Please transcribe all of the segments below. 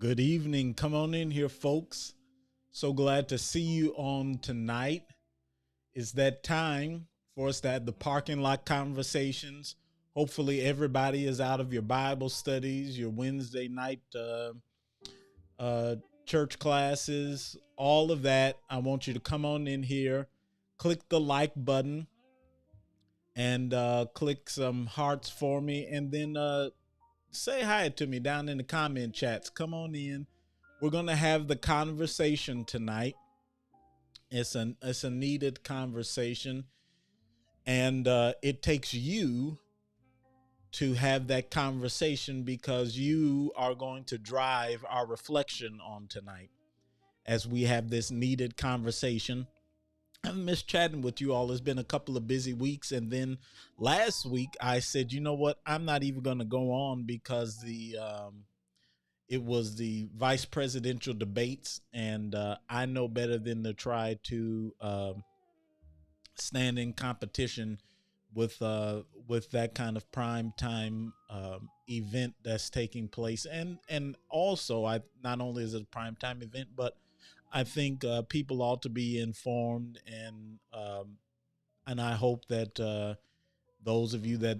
Good evening. Come on in here, folks. So glad to see you on tonight. It's that time for us to have the parking lot conversations. Hopefully, everybody is out of your Bible studies, your Wednesday night uh, church classes, all of that. I want you to come on in here, click the like button, and click some hearts for me, and then say hi to me down in the comment chats. Come on in. We're gonna have the conversation tonight. It's a needed conversation, and it takes you to have that conversation because you are going to drive our reflection on tonight as we have this needed conversation. I've missed chatting with you all. It's been a couple of busy weeks, and then last week I said, you know what, I'm not even going to go on because the it was the vice presidential debates, and I know better than to try to stand in competition with that kind of prime time event that's taking place, and also I not only is it a prime time event, but I think people ought to be informed, and I hope that those of you that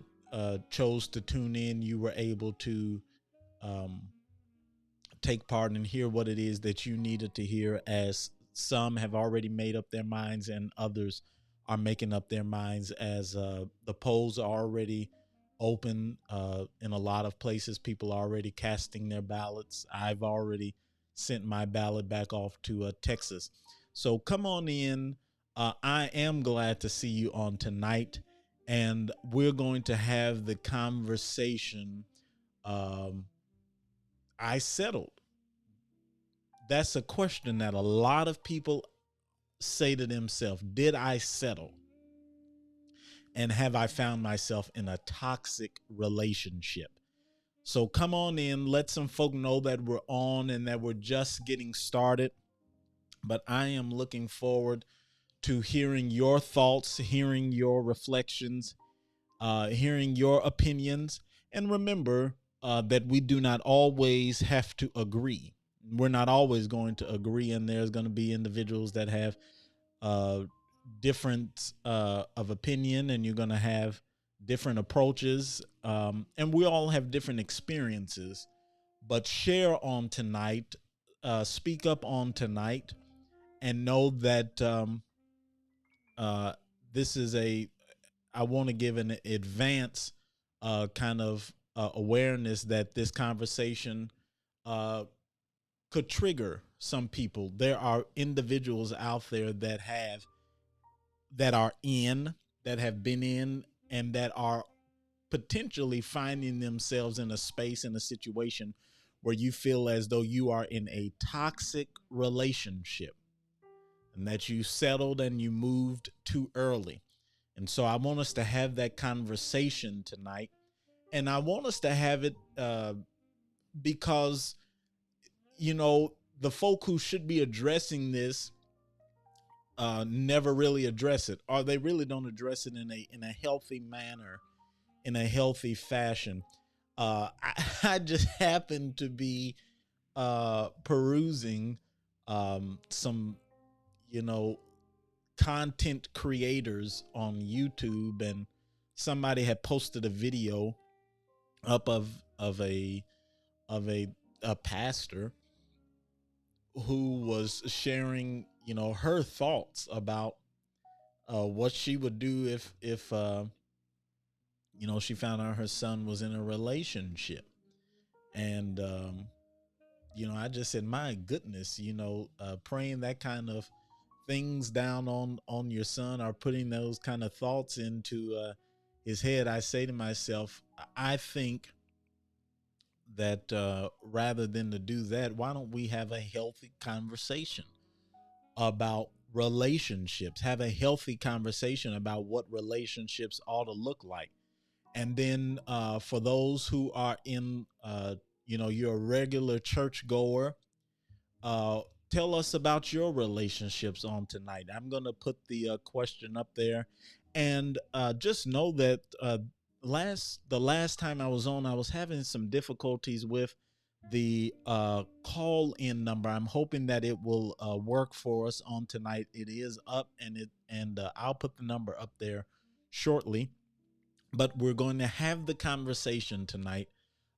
chose to tune in, you were able to um, take part and hear what it is that you needed to hear, as some have already made up their minds and others are making up their minds, as the polls are already open in a lot of places. People are already casting their ballots. I've already sent my ballot back off to Texas. So come on in. I am glad to see you on tonight, and we're going to have the conversation. um, I settled. That's a question that a lot of people say to themselves. Did I settle? And have I found myself in a toxic relationship? So come on in, let some folk know that we're on and that we're just getting started. But I am looking forward to hearing your thoughts, hearing your reflections, hearing your opinions. And remember that we do not always have to agree. We're not always going to agree, and there's going to be individuals that have uh, different of opinion, and you're going to have different approaches, and we all have different experiences. But share on tonight, speak up on tonight, and know that uh, this is a. I want to give an advance kind of awareness that this conversation uh, could trigger some people. There are individuals out there that are in, that have been in, and that are potentially finding themselves in a space, in a situation where you feel as though you are in a toxic relationship and that you settled and you moved too early. And so I want us to have that conversation tonight. And I want us to have it because, you know, the folk who should be addressing this never really address it, or they really don't address it in a healthy manner, in a healthy fashion. I just happened to be perusing some, you know, content creators on YouTube, and somebody had posted a video up of a pastor who was sharing, you know, her thoughts about what she would do if you know, she found out her son was in a relationship. And you know, I just said, my goodness, you know, praying that kind of things down on your son, or putting those kind of thoughts into his head. I say to myself, I think that rather than to do that, why don't we have a healthy conversation about relationships? Have a healthy conversation about what relationships ought to look like. And then for those who are in, you know, you're a regular church goer, uh, tell us about your relationships on tonight. I'm going to put the question up there. And just know that the last time I was on, I was having some difficulties with the call in number. I'm hoping that it will work for us on tonight. It is up, and I'll put the number up there shortly. But we're going to have the conversation tonight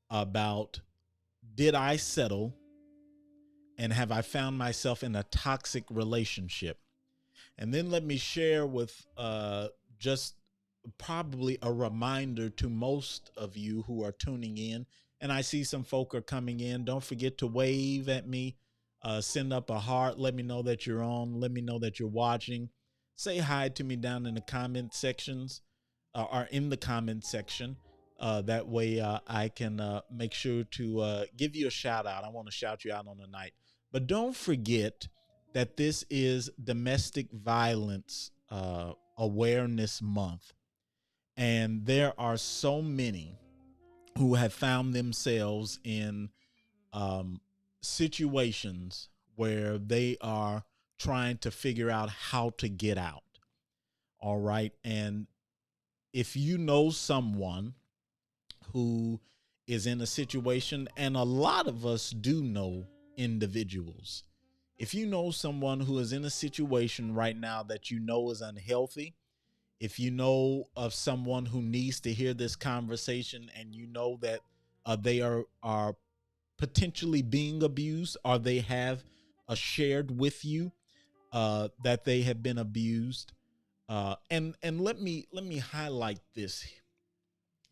about, did I settle, and have I found myself in a toxic relationship? And then let me share with just probably a reminder to most of you who are tuning in. And I see some folk are coming in. Don't forget to wave at me, send up a heart. Let me know that you're on. Let me know that you're watching. Say hi to me down in the comment sections, or in the comment section. That way I can make sure to give you a shout out. I want to shout you out on the night. But don't forget that this is Domestic Violence Awareness Month. And there are so many who have found themselves in situations where they are trying to figure out how to get out. All right. And if you know someone who is in a situation, and a lot of us do know individuals, if you know someone who is in a situation right now that you know is unhealthy, if you know of someone who needs to hear this conversation, and you know that they are potentially being abused, or they have shared with you that they have been abused, and let me highlight this,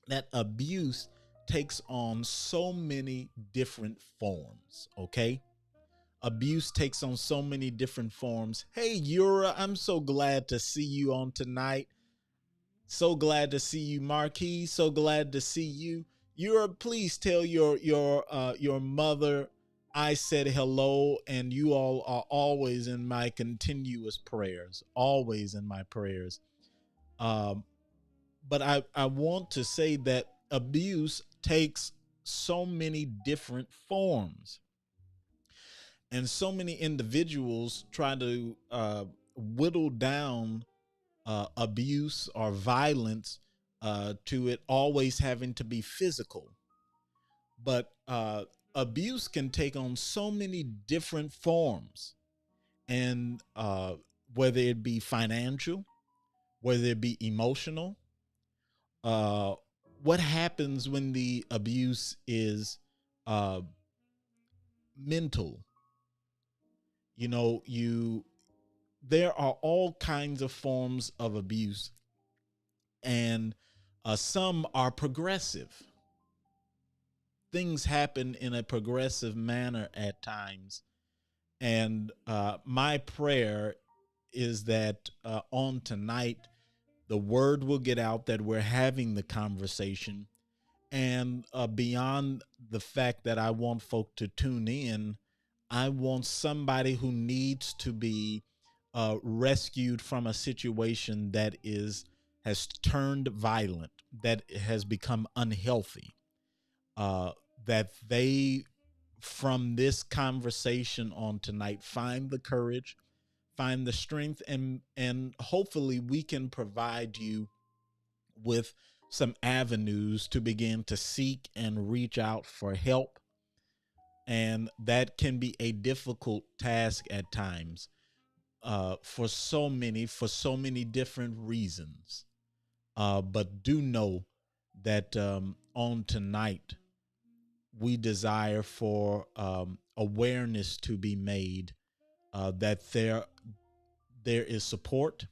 that abuse takes on so many different forms. Okay, abuse takes on so many different forms. Hey, Yura, I'm so glad to see you on tonight. So glad to see you, Marquis. So glad to see you. Yura, please tell your mother I said hello, and you all are always in my continuous prayers. Always in my prayers. Um, but I want to say that abuse takes so many different forms, and so many individuals try to whittle down abuse or violence to it always having to be physical. But abuse can take on so many different forms, and whether it be financial, whether it be emotional, uh, what happens when the abuse is uh, mental? You there are all kinds of forms of abuse, and some are progressive. Things happen in a progressive manner at times, and my prayer is that on tonight the word will get out that we're having the conversation, and beyond the fact that I want folk to tune in, I want somebody who needs to be rescued from a situation that has turned violent, that has become unhealthy, uh, that they, from this conversation on tonight, find the courage, find the strength, and hopefully we can provide you with some avenues to begin to seek and reach out for help. And that can be a difficult task at times, for so many different reasons. But do know that on tonight, we desire for awareness to be made, that there is support,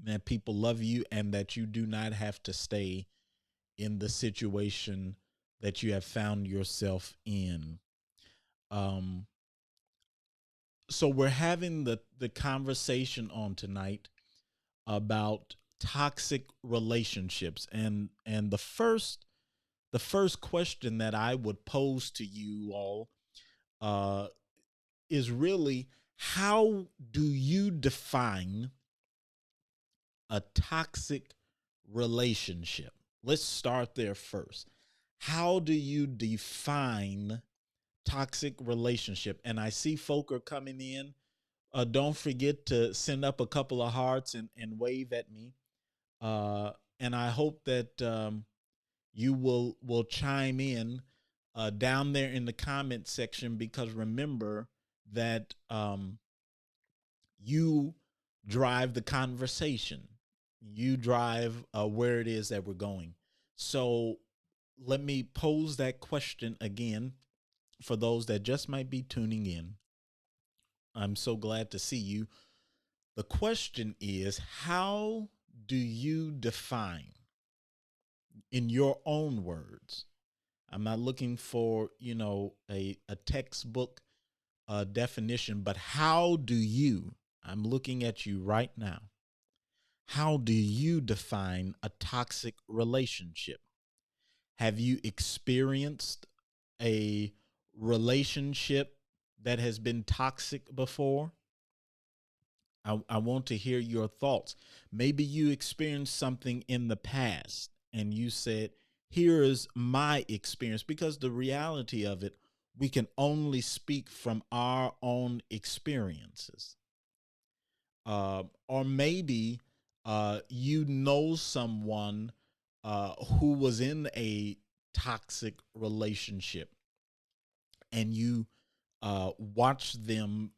that people love you, and that you do not have to stay in the situation that you have found yourself in. Um, so we're having the conversation on tonight about toxic relationships, and the first question that I would pose to you all uh, is really, how do you define a toxic relationship? Let's start there first. How do you define toxic relationship? And I see folk are coming in. Don't forget to send up a couple of hearts and wave at me. Uh, and I hope that you will chime in down there in the comment section, because remember that you drive the conversation. You drive where it is that we're going. So let me pose that question again for those that just might be tuning in. I'm so glad to see you. The question is, how do you define, in your own words? I'm not looking for, a textbook definition, but how do you, I'm looking at you right now. How do you define a toxic relationship? Have you experienced a relationship that has been toxic before? I want to hear your thoughts. Maybe you experienced something in the past and you said, here is my experience, because the reality of it, we can only speak from our own experiences. Or maybe you know someone who was in a toxic relationship, and you watch them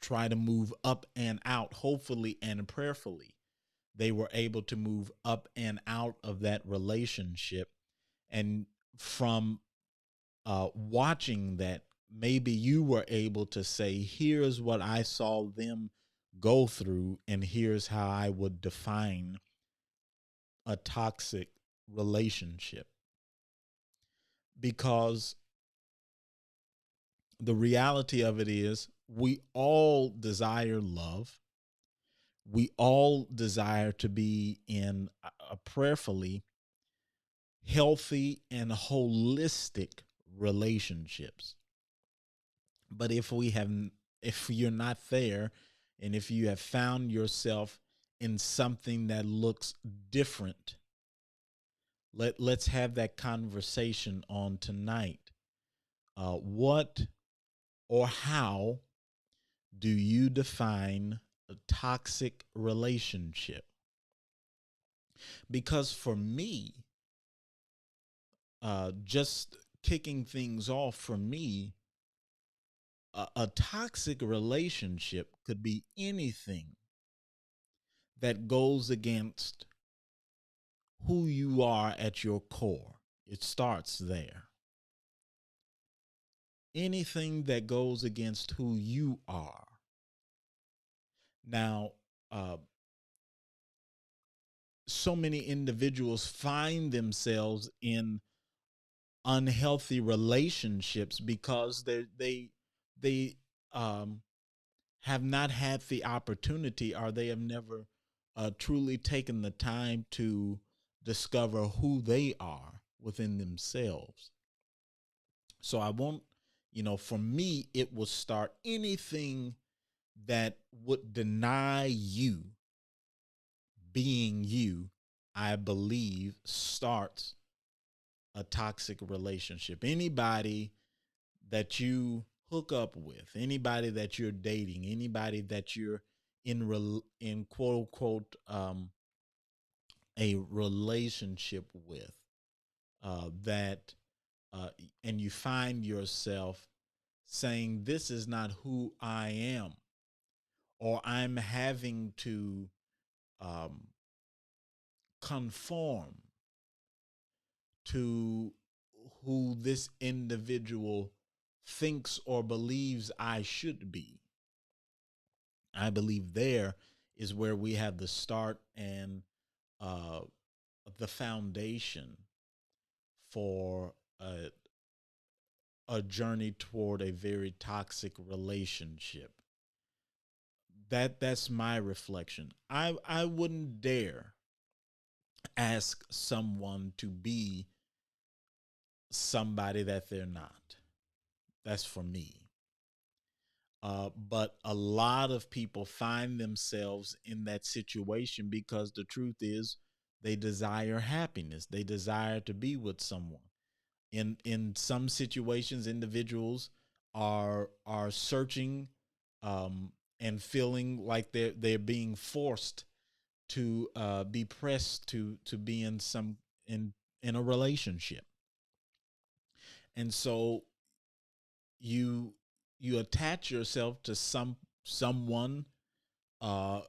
try to move up and out, hopefully and prayerfully. They were able to move up and out of that relationship. And from watching that, maybe you were able to say, here's what I saw them go through, and here's how I would define a toxic relationship. Because the reality of it is, we all desire love. We all desire to be in a prayerfully healthy and holistic relationships. But if you're not there, and if you have found yourself in something that looks different. Let's have that conversation on tonight. What or how do you define a toxic relationship? Because for me, just kicking things off for me, a toxic relationship could be anything that goes against who you are at your core. It starts there. Anything that goes against who you are. Now, so many individuals find themselves in unhealthy relationships because they have not had the opportunity, or they have never truly taken the time to discover who they are within themselves. So I won't, for me, it will start anything that would deny you being you, I believe, starts a toxic relationship. Anybody that you hook up with, anybody that you're dating, anybody that you're in quote unquote a relationship with, that and you find yourself saying, this is not who I am, or I'm having to um, conform to who this individual thinks or believes I should be. I believe there is where we have the start and uh, the foundation for a journey toward a very toxic relationship. That's my reflection. I wouldn't dare ask someone to be somebody that they're not. That's for me. But a lot of people find themselves in that situation because the truth is they desire happiness. They desire to be with someone. In some situations, individuals are searching and feeling like they're being forced to be pressed to be in a relationship, and so you you attach yourself to someone uh,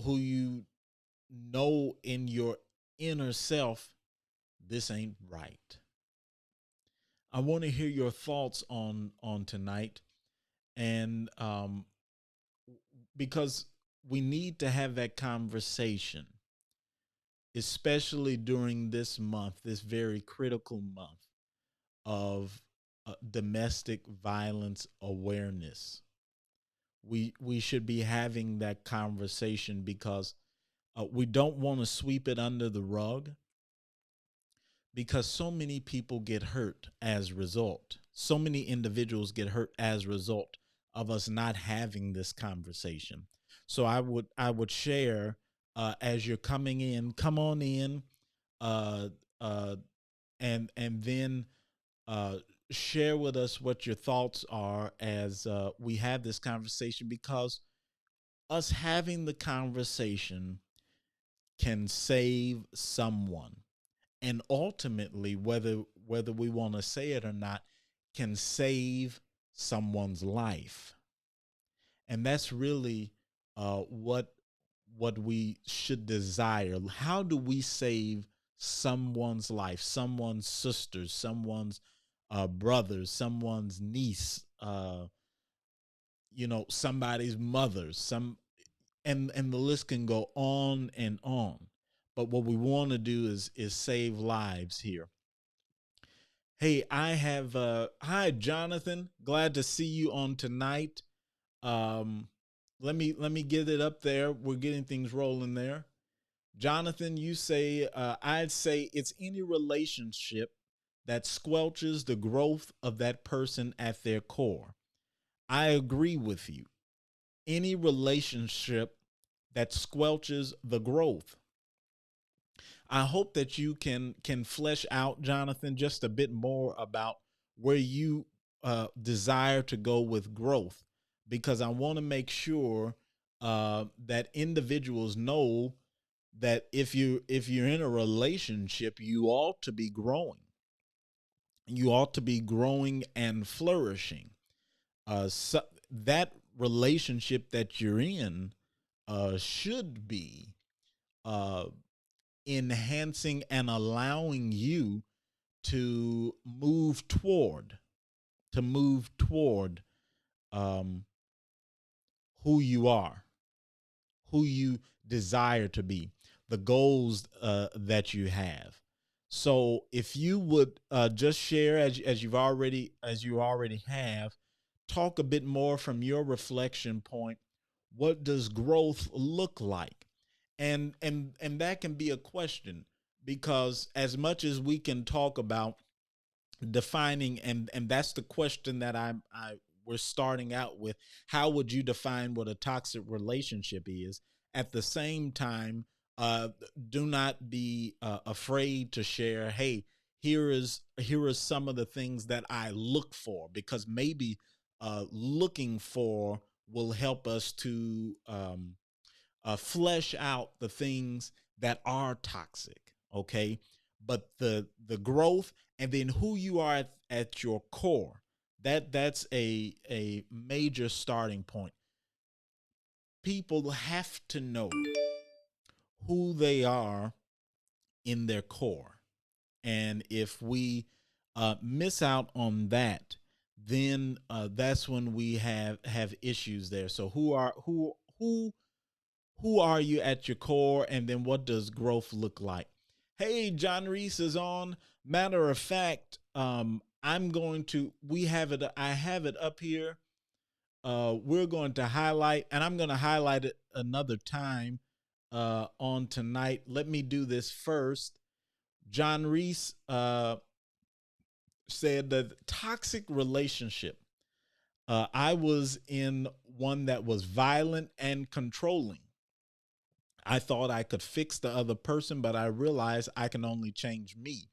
who you know in your inner self, this ain't right. I want to hear your thoughts on tonight, and because we need to have that conversation, especially during this month, this very critical month of domestic violence awareness. We should be having that conversation because we don't want to sweep it under the rug, because so many people get hurt as a result. So many individuals get hurt as a result of us not having this conversation. So I would share, as you're coming in, come on in, uh, uh, and then uh, share with us what your thoughts are as we have this conversation, because us having the conversation can save someone, and ultimately, whether we want to say it or not, can save someone's life. And that's really what we should desire. How do we save someone's life, someone's sister, someone's brother, someone's niece, somebody's mother, and the list can go on and on. But what we want to do is save lives here. Hey, I have hi Jonathan, glad to see you on tonight. Um let me get it up there. We're getting things rolling there. Jonathan, you say I'd say it's any relationship that squelches the growth of that person at their core. I agree with you. Any relationship that squelches the growth. I hope that you can flesh out, Jonathan, just a bit more about where you desire to go with growth, because I want to make sure that individuals know that if you're in a relationship, you ought to be growing. You ought to be growing and flourishing. So that relationship that you're in should be uh, enhancing and allowing you to move toward um, who you are, who you desire to be, the goals that you have. So if you would just share, as you already have, talk a bit more from your reflection point. What does growth look like? And that can be a question, because as much as we can talk about defining, and that's the question that I we're starting out with, how would you define what a toxic relationship is? At the same time, uh do not be afraid to share, hey, here is some of the things that I look for, because maybe looking for will help us to flesh out the things that are toxic. Okay, but the growth, and then who you are at your core, that's a major starting point. People have to know who they are in their core, and if we miss out on that, then that's when we have issues there. So who are you at your core, and then what does growth look like? Hey, John Reese is on. Matter of fact, I'm going to we have it I have it up here. We're going to highlight, and I'm going to highlight it another time on tonight. Let me do this first. John Reese said that toxic relationship. I was in one that was violent and controlling. I thought I could fix the other person, but I realized I can only change me.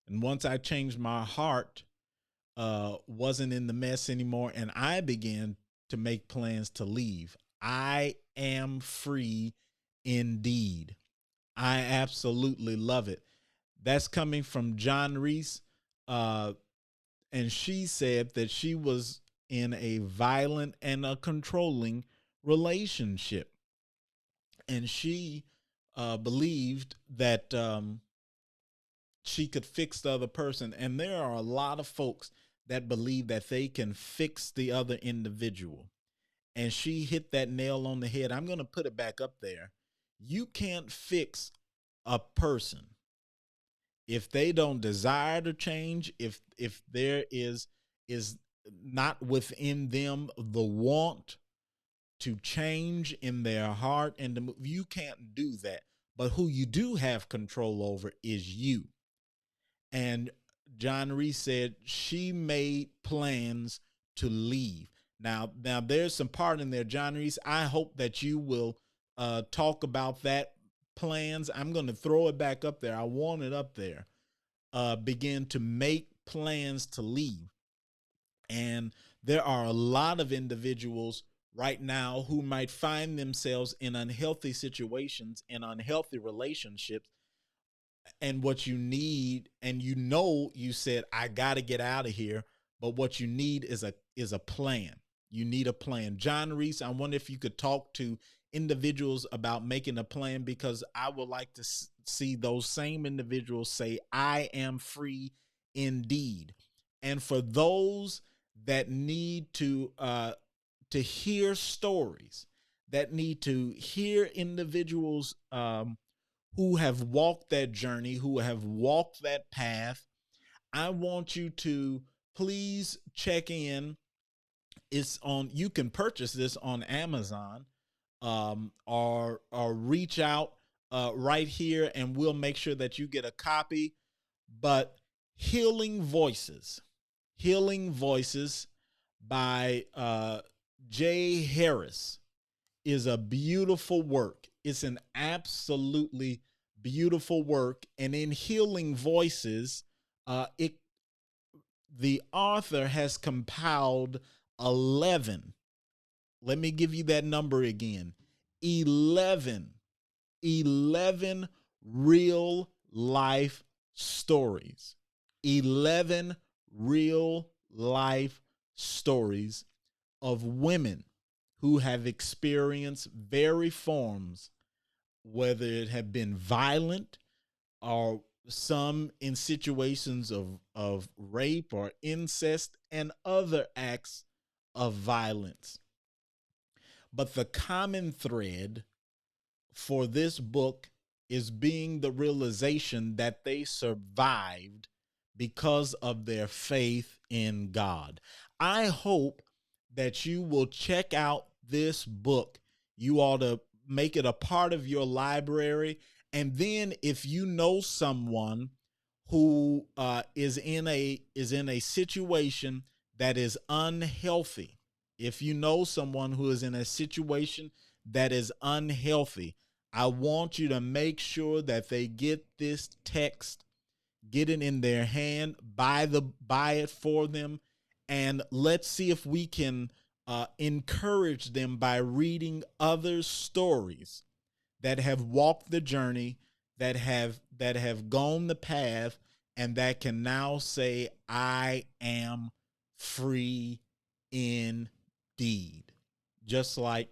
And once I changed, my heart wasn't in the mess anymore, and I began to make plans to leave. I am free indeed. I absolutely love it. That's coming from John Reese. Uh, and she said that she was in a violent and a controlling relationship. And she believed that she could fix the other person. And there are a lot of folks that believe that they can fix the other individual. And she hit that nail on the head. I'm going to put it back up there. You can't fix a person if they don't desire to change, if there is not within them the want to change in their heart and to move. You can't do that. But who you do have control over is you. And John Reese said she made plans to leave. Now there's some part in there, John Reese. I hope that you will talk about that plans. I'm going to throw it back up there. I want it up there. Begin to make plans to leave. And there are a lot of individuals right now who might find themselves in unhealthy situations, in unhealthy relationships. And what you need, and you said, I got to get out of here. But what you need is a plan. You need a plan. John Reese, I wonder if you could talk to individuals about making a plan, because I would like to see those same individuals say, I am free indeed. And for those that need to hear stories, that need to hear individuals who have walked that journey, who have walked that path, I want you to please check in. It's on. You can purchase this on Amazon, or reach out right here, and we'll make sure that you get a copy. But Healing Voices by Jay Harris. is a beautiful work. It's an absolutely beautiful work. And in Healing Voices, it the author has compiled 11. Let me give you that number again. 11 real life stories. 11 real life stories of women who have experienced various forms, whether it have been violent or some in situations of rape or incest and other acts of violence. But the common thread for this book is being the realization that they survived because of their faith in God. I hope that you will check out this book. You ought to make it a part of your library. And then if you know someone who is in a situation that is unhealthy, if you know someone who is in a situation that is unhealthy, I want you to make sure that they get this text, get it in their hand, buy it for them, and let's see if we can encourage them by reading other stories that have walked the journey, that have gone the path, and that can now say, I am free indeed. Just like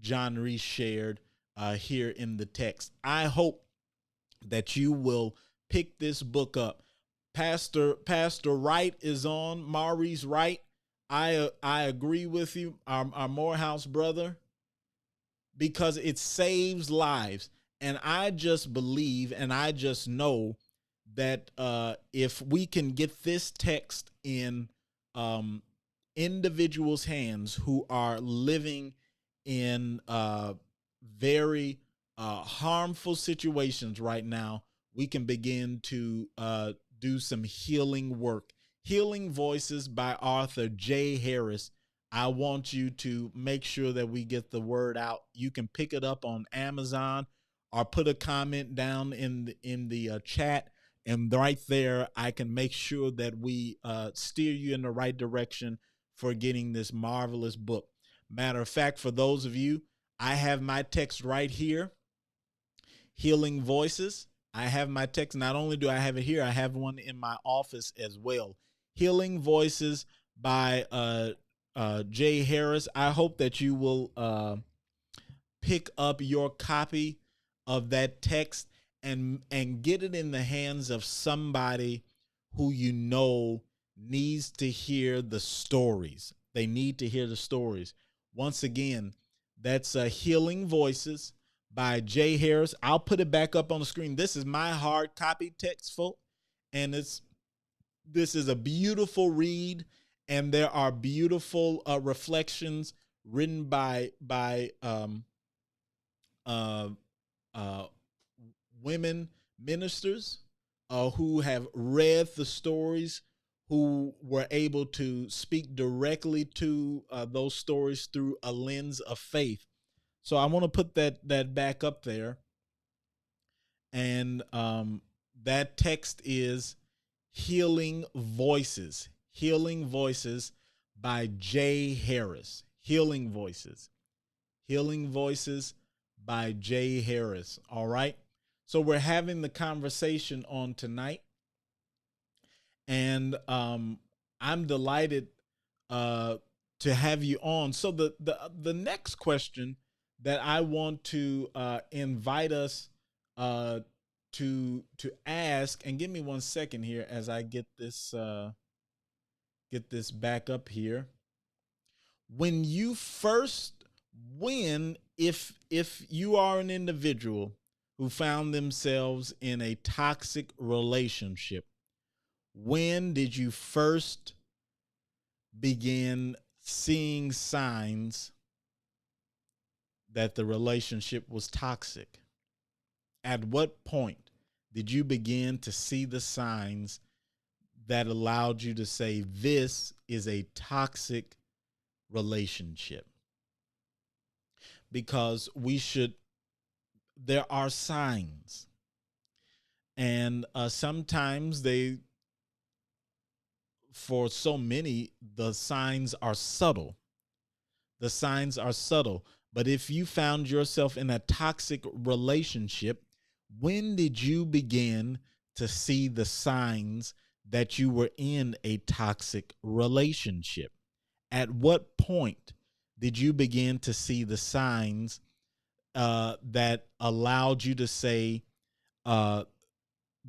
John Reese shared here in the text. I hope that you will pick this book up. Pastor Wright is on. Maurice Wright. I agree with you, our Morehouse brother, because it saves lives. And I just believe and I just know that if we can get this text in individuals' hands who are living in very harmful situations right now, we can begin to do some healing work. Healing Voices by Arthur J. Harris. I want you to make sure that we get the word out. You can pick it up on Amazon or put a comment down in the chat, and right there I can make sure that we steer you in the right direction for getting this marvelous book. Matter of fact, for those of you, I have my text right here, Healing Voices. I have my text. Not only do I have it here, I have one in my office as well. Healing Voices by Jay Harris. I hope that you will pick up your copy of that text and get it in the hands of somebody who you know needs to hear the stories. They need to hear the stories. Once again, that's Healing Voices by Jay Harris. I'll put it back up on the screen. This is my hard copy text, folks, and this is a beautiful read, and there are beautiful reflections written by women ministers who have read the stories, who were able to speak directly to those stories through a lens of faith. So I want to put that back up there. And that text is Healing Voices. Healing Voices by Jay Harris. Healing Voices. Healing Voices by Jay Harris. All right. So we're having the conversation on tonight. And I'm delighted to have you on. So the next question that I want to invite us to ask, and give me 1 second here as I get this back up here. When if you are an individual who found themselves in a toxic relationship, when did you first begin seeing signs that the relationship was toxic? At what point did you begin to see the signs that allowed you to say this is a toxic relationship? because there are signs. And sometimes for so many, the signs are subtle. The signs are subtle. But if you found yourself in a toxic relationship, when did you begin to see the signs that you were in a toxic relationship? At what point did you begin to see the signs that allowed you to say, uh,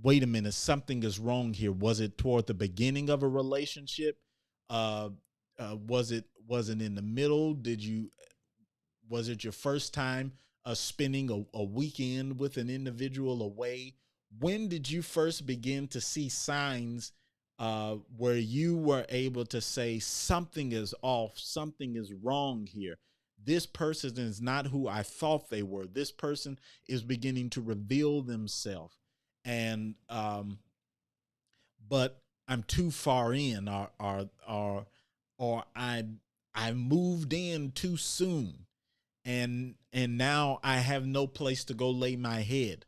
wait a minute, something is wrong here? Was it toward the beginning of a relationship? Uh, was it in the middle? Was it your first time spending a weekend with an individual away? When did you first begin to see signs where you were able to say something is off, something is wrong here? This person is not who I thought they were. This person is beginning to reveal themselves, and but I'm too far in, or I moved in too soon, and now I have no place to go lay my head.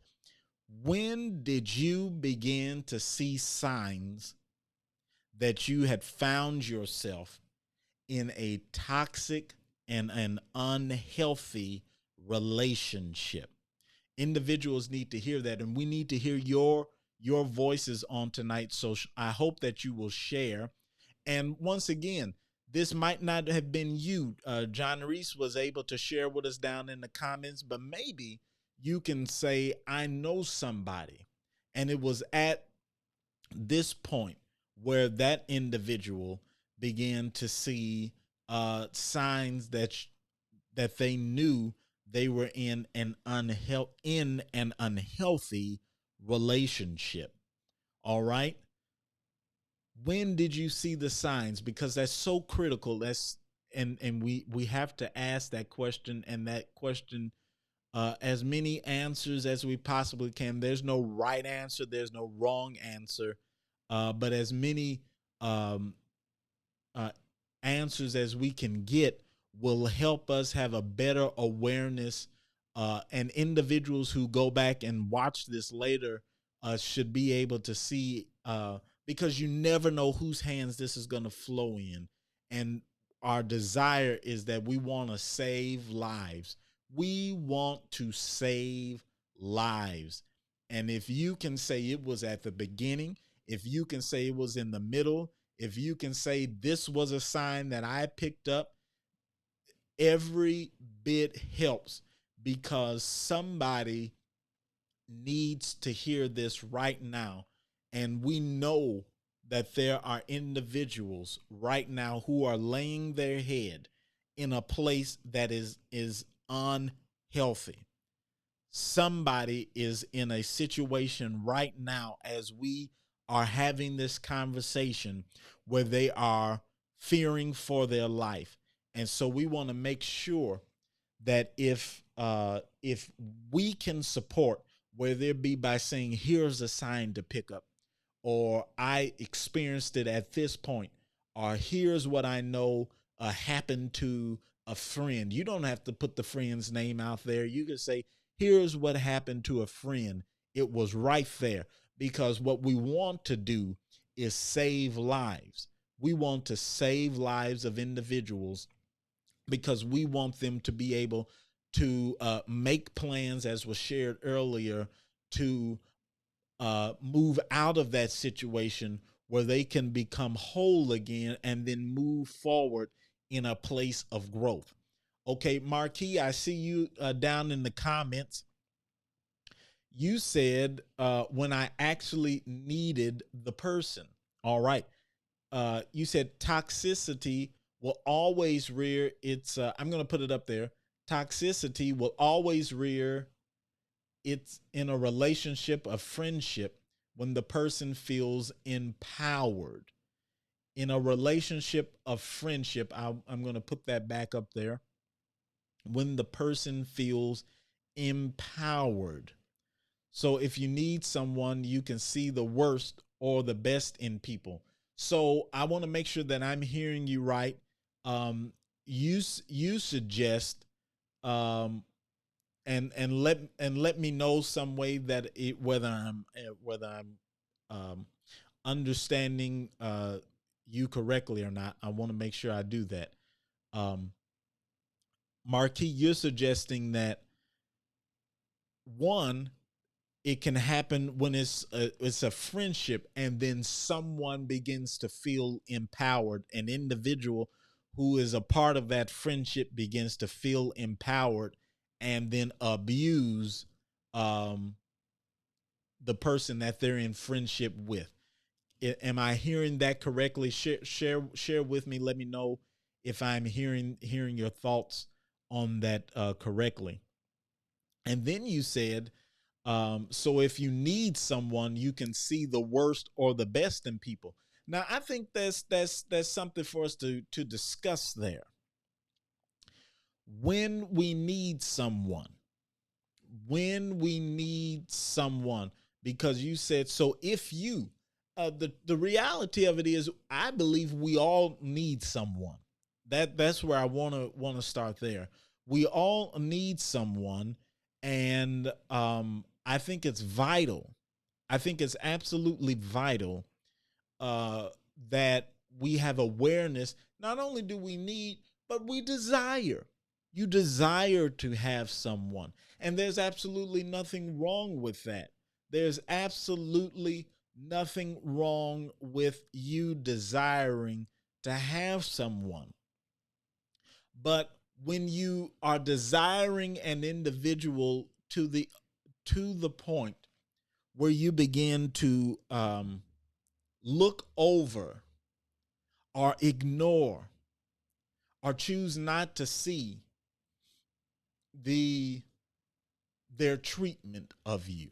When did you begin to see signs that you had found yourself in a toxic and an unhealthy relationship? Individuals need to hear that, and we need to hear your voices on tonight. So I hope that you will share. And once again, this might not have been you. John Reese was able to share with us down in the comments, but maybe you can say, I know somebody. And it was at this point where that individual began to see signs that they knew they were in an unhealthy relationship. All right. When did you see the signs? Because that's so critical. And we have to ask that question, and that question as many answers as we possibly can. There's no right answer. There's no wrong answer. But as many um, uh, answers as we can get will help us have a better awareness. And individuals who go back and watch this later should be able to see, because you never know whose hands this is going to flow in. And our desire is that we want to save lives. We want to save lives. And if you can say it was at the beginning, if you can say it was in the middle, if you can say this was a sign that I picked up, every bit helps, because somebody needs to hear this right now. And we know that there are individuals right now who are laying their head in a place that is unhealthy. Somebody is in a situation right now as we are having this conversation where they are fearing for their life. And so we want to make sure that if we can support, whether it be by saying here's a sign to pick up, or I experienced it at this point, or here's what I know happened to a friend. You don't have to put the friend's name out there. You can say, here's what happened to a friend. It was right there. Because what we want to do is save lives. We want to save lives of individuals, because we want them to be able to make plans, as was shared earlier, to move out of that situation where they can become whole again and then move forward in a place of growth. Okay, Marquis, I see you down in the comments. You said when I actually needed the person. All right. You said toxicity will always rear its, I'm going to put it up there. Toxicity will always rear its in a relationship of friendship when the person feels empowered. In a relationship of friendship, I'm going to put that back up there. When the person feels empowered. So if you need someone, you can see the worst or the best in people. So I want to make sure that I'm hearing you right. You suggest um, and let me know some way that whether I'm understanding you correctly or not. I want to make sure I do that. Um, Marquis, you're suggesting that one, it can happen when it's a friendship, and then someone begins to feel empowered. An individual who is a part of that friendship begins to feel empowered, and then abuse um, the person that they're in friendship with. Am I hearing that correctly? Share with me. Let me know if I'm hearing your thoughts on that correctly. And then you said, so if you need someone, you can see the worst or the best in people. Now, I think that's something for us to discuss there. When we need someone, when we need someone, because you said so. If you, the reality of it is, I believe we all need someone. That's where I want to start there. We all need someone, and I think it's vital. I think it's absolutely vital uh, that we have awareness. Not only do we need, but we desire. You desire to have someone. And there's absolutely nothing wrong with that. There's absolutely nothing wrong with you desiring to have someone. But when you are desiring an individual to the point where you begin to look over or ignore or choose not to see the their treatment of you,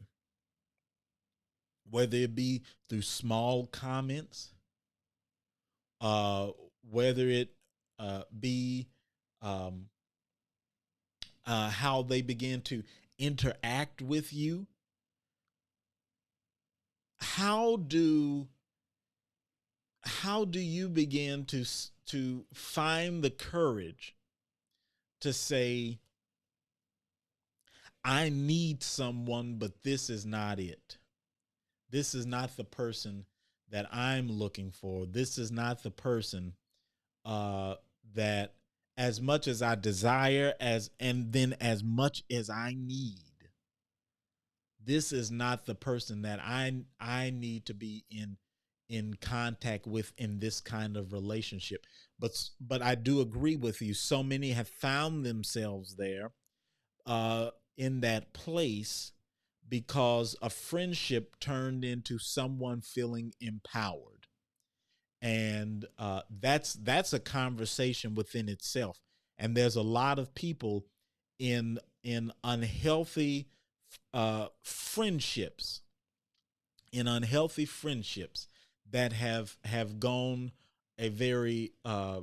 whether it be through small comments, uh, whether it be um, how they begin to interact with you. How do how do you begin to find the courage to say, I need someone, but this is not it. This is not the person that I'm looking for. This is not the person uh, that, as much as I desire, and then as much as I need, this is not the person that I need to be in contact with in this kind of relationship. But I do agree with you. So many have found themselves there, in that place, because a friendship turned into someone feeling empowered. And that's a conversation within itself. And there's a lot of people in unhealthy friendships, that have gone a very a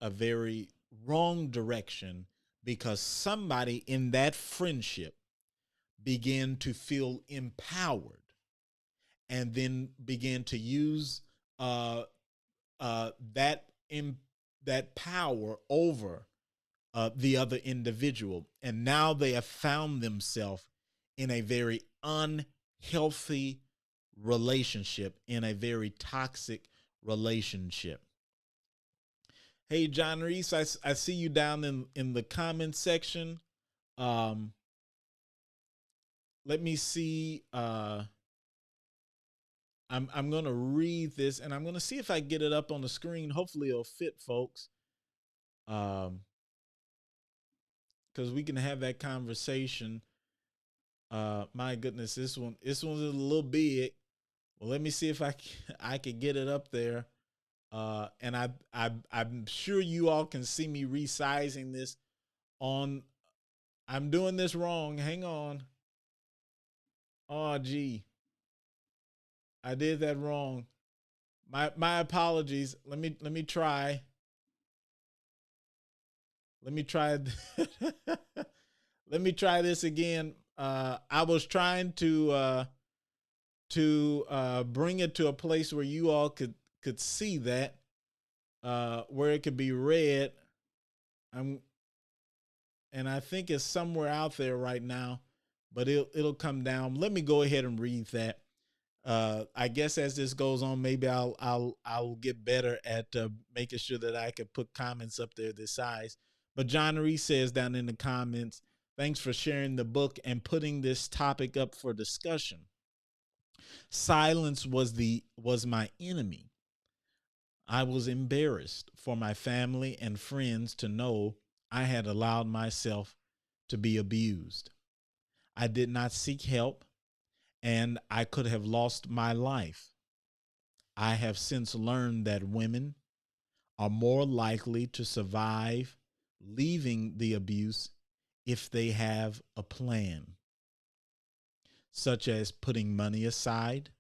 very wrong direction, because somebody in that friendship began to feel empowered, and then began to use uh, that that power over the other individual, and now they have found themselves in a very unhealthy relationship, in a very toxic relationship. Hey, John Reese, I see you down in the comment section. Um, let me see. I'm gonna read this, and I'm gonna see if I get it up on the screen. Hopefully, it'll fit, folks. Because we can have that conversation. My goodness, this one's a little big. Well, let me see if I can get it up there. And I'm sure you all can see me resizing this on. I'm doing this wrong. Hang on. Oh, gee, I did that wrong. My apologies. Let me try. Let me try. Let me try this again. I was trying to bring it to a place where you all could see that, where it could be read. I'm and I think it's somewhere out there right now, but it'll come down. Let me go ahead and read that. I guess as this goes on, maybe I'll get better at making sure that I can put comments up there this size. But John Reese says down in the comments, thanks for sharing the book and putting this topic up for discussion. Silence was my enemy. I was embarrassed for my family and friends to know I had allowed myself to be abused. I did not seek help, and I could have lost my life. I have since learned that women are more likely to survive leaving the abuse if they have a plan, such as putting money aside,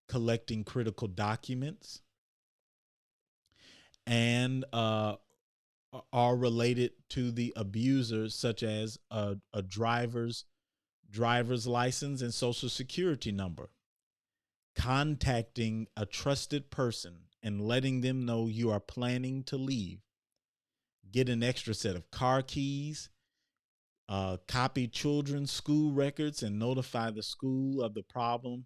collecting critical documents, and are related to the abuser, such as a driver's license and social security number. Contacting a trusted person and letting them know you are planning to leave. Get an extra set of car keys, copy children's school records and notify the school of the problem,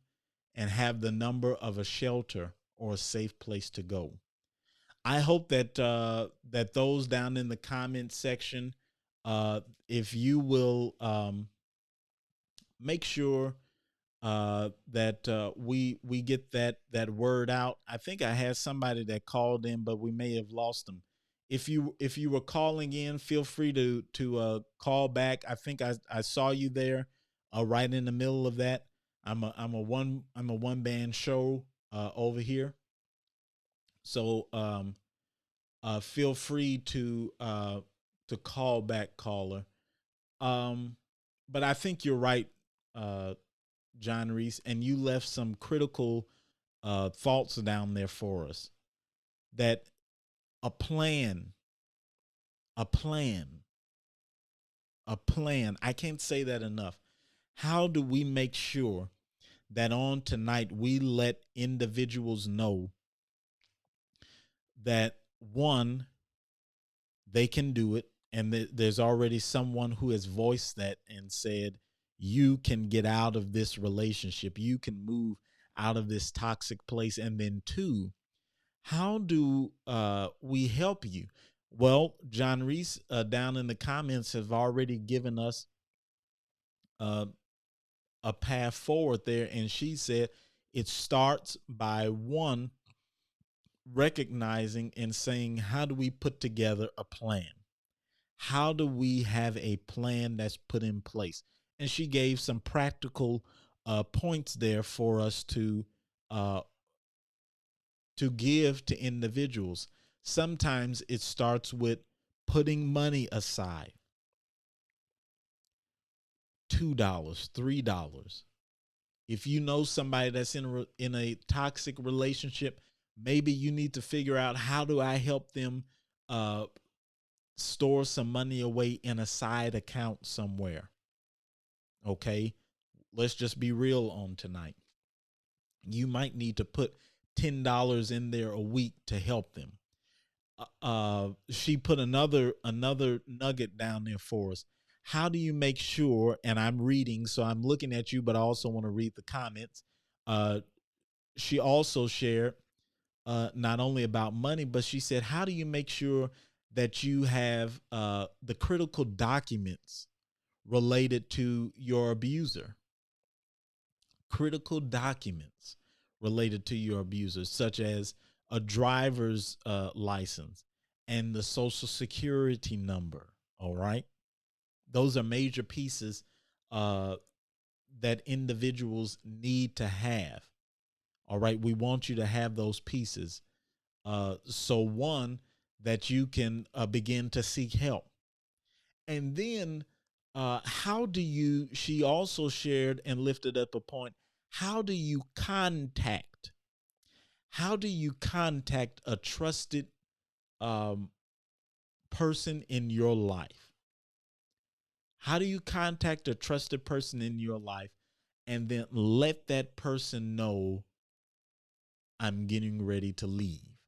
and have the number of a shelter or a safe place to go. I hope that that those down in the comment section, if you will make sure that we get that word out. I think I had somebody that called in, but we may have lost them. If you were calling in, feel free to call back. I think I saw you there, right in the middle of that. I'm a one band show over here, so feel free to call back, caller. But I think you're right, uh, John Reese, and you left some critical thoughts down there for us. That a plan, a plan, a plan. I can't say that enough. How do we make sure that on tonight we let individuals know that one, they can do it, and there's already someone who has voiced that and said, you can get out of this relationship, you can move out of this toxic place. And then two, how do we help you? Well, John Reese down in the comments have already given us uh, a path forward there, and she said it starts by one, recognizing and saying, how do we put together a plan? How do we have a plan that's put in place? And she gave some practical points there for us uh, to give to individuals. Sometimes it starts with putting money aside, $2, $3. If you know somebody that's in a toxic relationship, maybe you need to figure out, how do I help them uh, store some money away in a side account somewhere? Okay, let's just be real on tonight. You might need to put $10 in there a week to help them. She put another nugget down there for us. How do you make sure? And I'm reading, so I'm looking at you, but I also want to read the comments. She also shared not only about money, but she said, how do you make sure that you have the critical documents related to your abuser? Critical documents related to your abuser, such as a driver's license and the social security number. All right. Those are major pieces that individuals need to have. All right. We want you to have those pieces. So, one, that you can begin to seek help. And then, how do you, she also shared and lifted up a point, how do you contact? How do you contact a trusted um, person in your life? How do you contact a trusted person in your life and then let that person know, I'm getting ready to leave?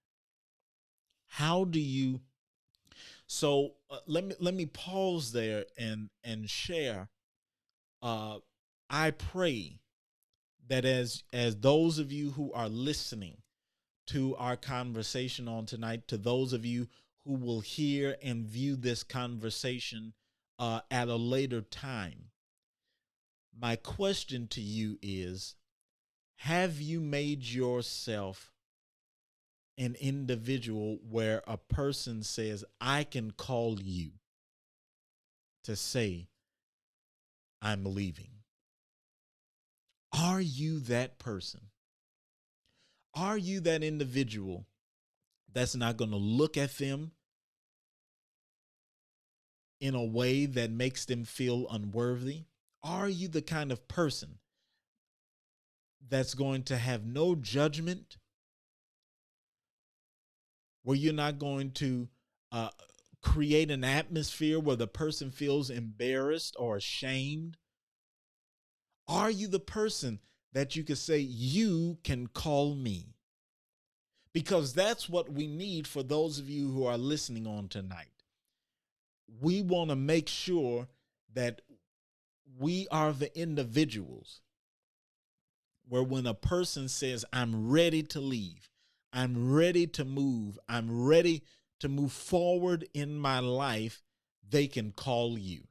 How do you So let me pause there and share. Uh, I pray that as those of you who are listening to our conversation on tonight, to those of you who will hear and view this conversation at a later time, my question to you is: have you made yourself an individual where a person says, I can call you to say, I'm leaving? Are you that person? Are you that individual that's not going to look at them in a way that makes them feel unworthy? Are you the kind of person that's going to have no judgment, where you're not going to uh, create an atmosphere where the person feels embarrassed or ashamed? Are you the person that you could say, you can call me? Because that's what we need for those of you who are listening on tonight. We want to make sure that we are the individuals where when a person says, I'm ready to leave, I'm ready to move, I'm ready to move forward in my life, they can call you.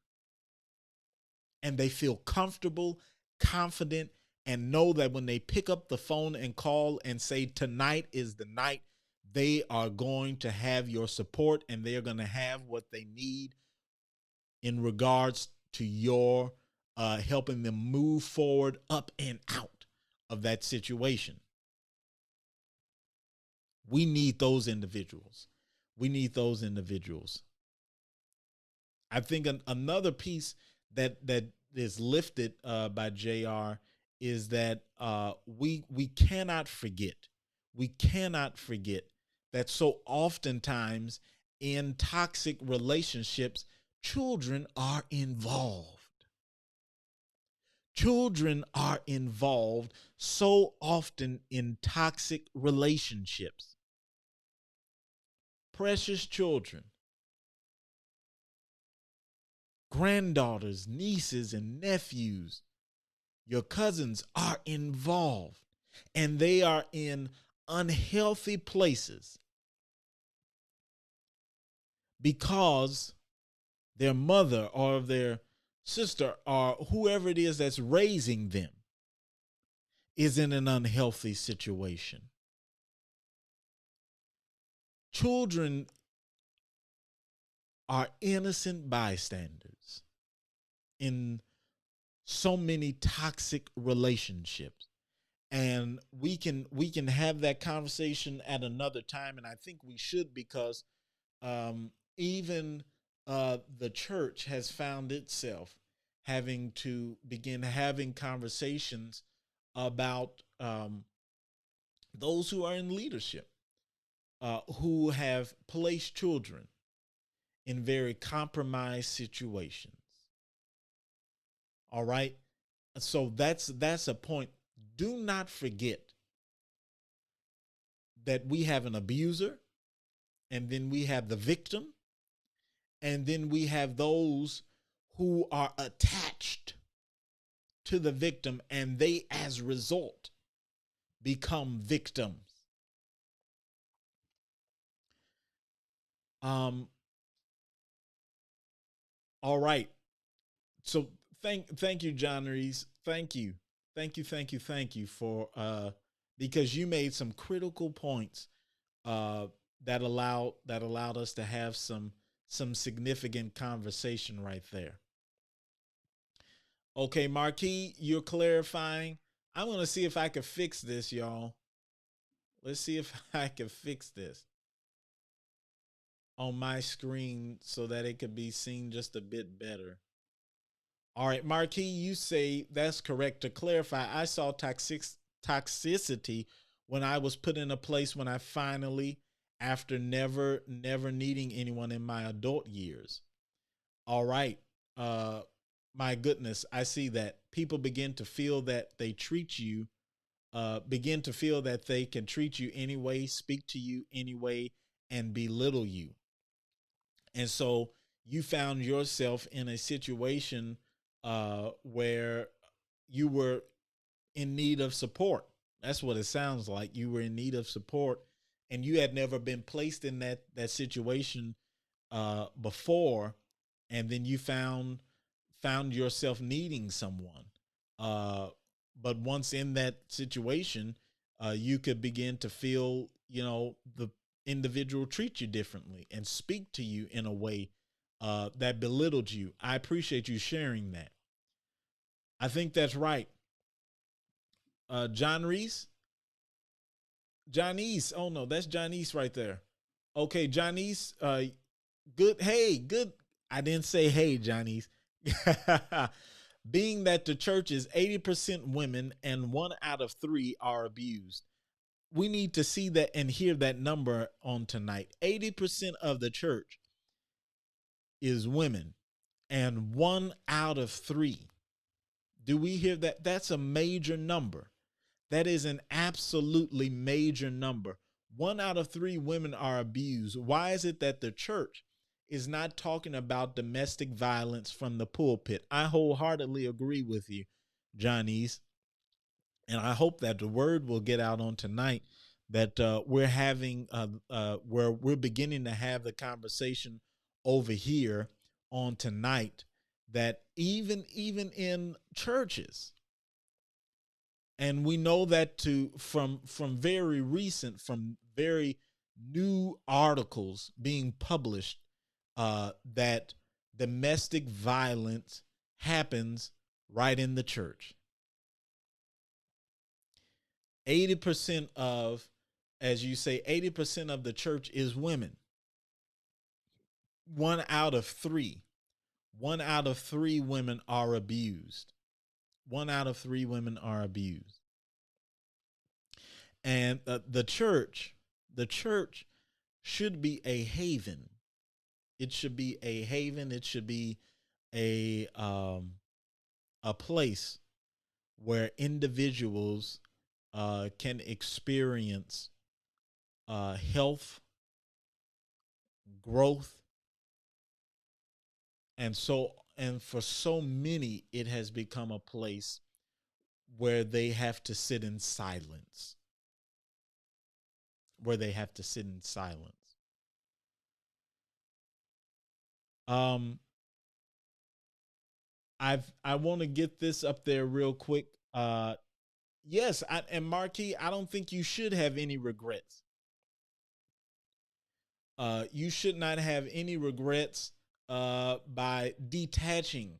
And they feel comfortable, confident, and know that when they pick up the phone and call and say, tonight is the night, they are going to have your support and they're going to have what they need in regards to your helping them move forward up and out of that situation. We need those individuals. We need those individuals. I think another piece that is lifted by JR is that we cannot forget. We cannot forget that so oftentimes in toxic relationships, children are involved. Children are involved so often in toxic relationships. Precious children, granddaughters, nieces, and nephews, your cousins are involved, and they are in unhealthy places because their mother or their sister or whoever it is that's raising them is in an unhealthy situation. Children are innocent bystanders in so many toxic relationships, and we can have that conversation at another time, and I think we should, because even the church has found itself having to begin having conversations about those who are in leadership, who have placed children in very compromised situations. All right. So that's a point. Do not forget that we have an abuser, and then we have the victim, and then we have those who are attached to the victim, and they, as a result, become victims. Um, all right. So thank you, John Reese. Thank you for because you made some critical points uh that allowed us to have some significant conversation right there. Okay, Marquis, you're clarifying. I'm gonna see if I can fix this, y'all. Let's see if I can fix this on my screen so that it could be seen just a bit better. All right, Marquis, you say that's correct. To clarify, I saw toxicity when I was put in a place when I finally, after never needing anyone in my adult years. All right. My goodness, I see that people begin to feel that they treat you, begin to feel that they can treat you anyway, speak to you anyway, and belittle you. And so you found yourself in a situation where you were in need of support. That's what it sounds like. You were in need of support, and you had never been placed in that situation before, and then you found yourself needing someone. Uh, but once in that situation, you could begin to feel, the individual treat you differently and speak to you in a way that belittled you. I appreciate you sharing that. I think that's right. John Reese, Johnny's. Oh no, that's Johnny's right there. Okay, Johnny's. Good. Hey, good. I didn't say hey, Johnny's. Being that the church is 80% women and 1 out of 3 are abused, we need to see that and hear that number on tonight. 80% of the church is women and 1 out of 3. Do we hear that? That's a major number. That is an absolutely major number. 1 out of 3 women are abused. Why is it that the church is not talking about domestic violence from the pulpit? I wholeheartedly agree with you, Johnny's. And I hope that the word will get out on tonight that we're having, where we're beginning to have the conversation over here on tonight, that even in churches, and we know that from very recent, from very new articles being published, that domestic violence happens right in the church. 80% of, as you say, 80% of the church is women. 1 out of 3. 1 out of 3 women are abused. 1 out of 3 women are abused. And the church should be a haven. It should be a haven. It should be a place where individuals can experience health, growth, and for so many, it has become a place where they have to sit in silence. Where they have to sit in silence. I want to get this up there real quick. Yes, and Marquis, I don't think you should have any regrets. You should not have any regrets by detaching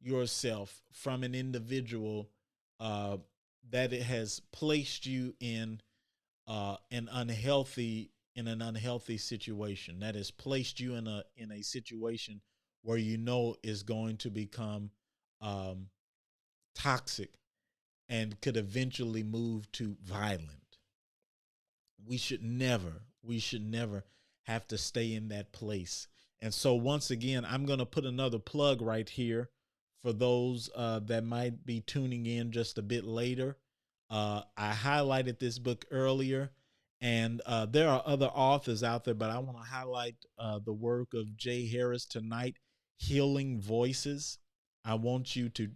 yourself from an individual that it has placed you in an unhealthy situation, that has placed you in a situation where you know is going to become toxic and could eventually move to violent. We should never have to stay in that place. And so once again, I'm going to put another plug right here for those that might be tuning in just a bit later. I highlighted this book earlier, and there are other authors out there, but I want to highlight the work of Jay Harris tonight, Healing Voices. I want you to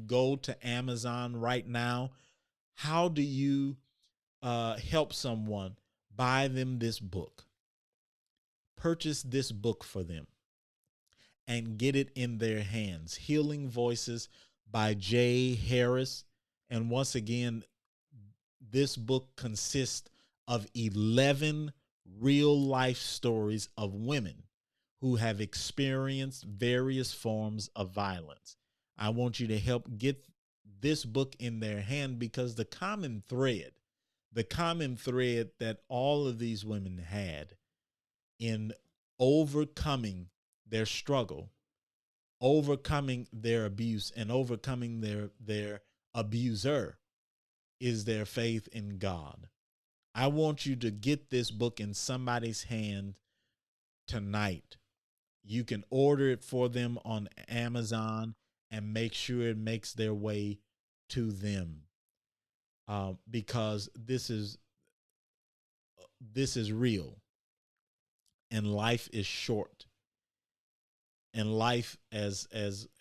go to Amazon right now. How do you help someone? Buy them this book. Purchase this book for them and get it in their hands. Healing Voices by Jay Harris. And once again, this book consists of 11 real life stories of women who have experienced various forms of violence. I want you to help get this book in their hand, because the common thread that all of these women had in overcoming their struggle, overcoming their abuse, and overcoming their abuser is their faith in God. I want you to get this book in somebody's hand tonight. You can order it for them on Amazon and make sure it makes their way to them, because this is real, and life is short. And life, as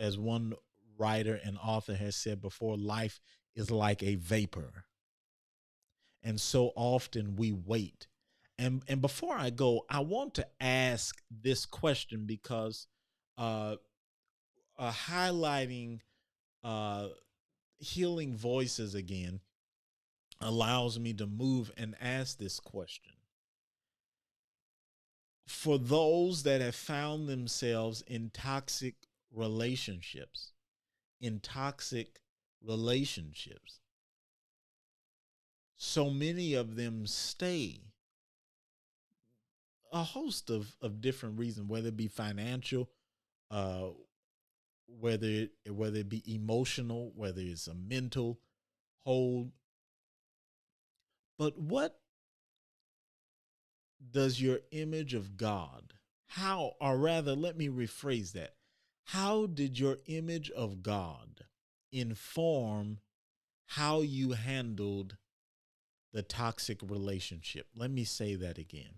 one writer and author has said before, life is like a vapor. And so often we wait. And before I go, I want to ask this question because uh, highlighting uh, healing voices again allows me to move and ask this question. For those that have found themselves in toxic relationships, in toxic relationships, so many of them stay, a host of different reasons, whether it be financial, uh, whether it be emotional, whether it's a mental hold. But what does your image of God, how, or rather, let me rephrase that. How did your image of God inform how you handled the toxic relationship? Let me say that again.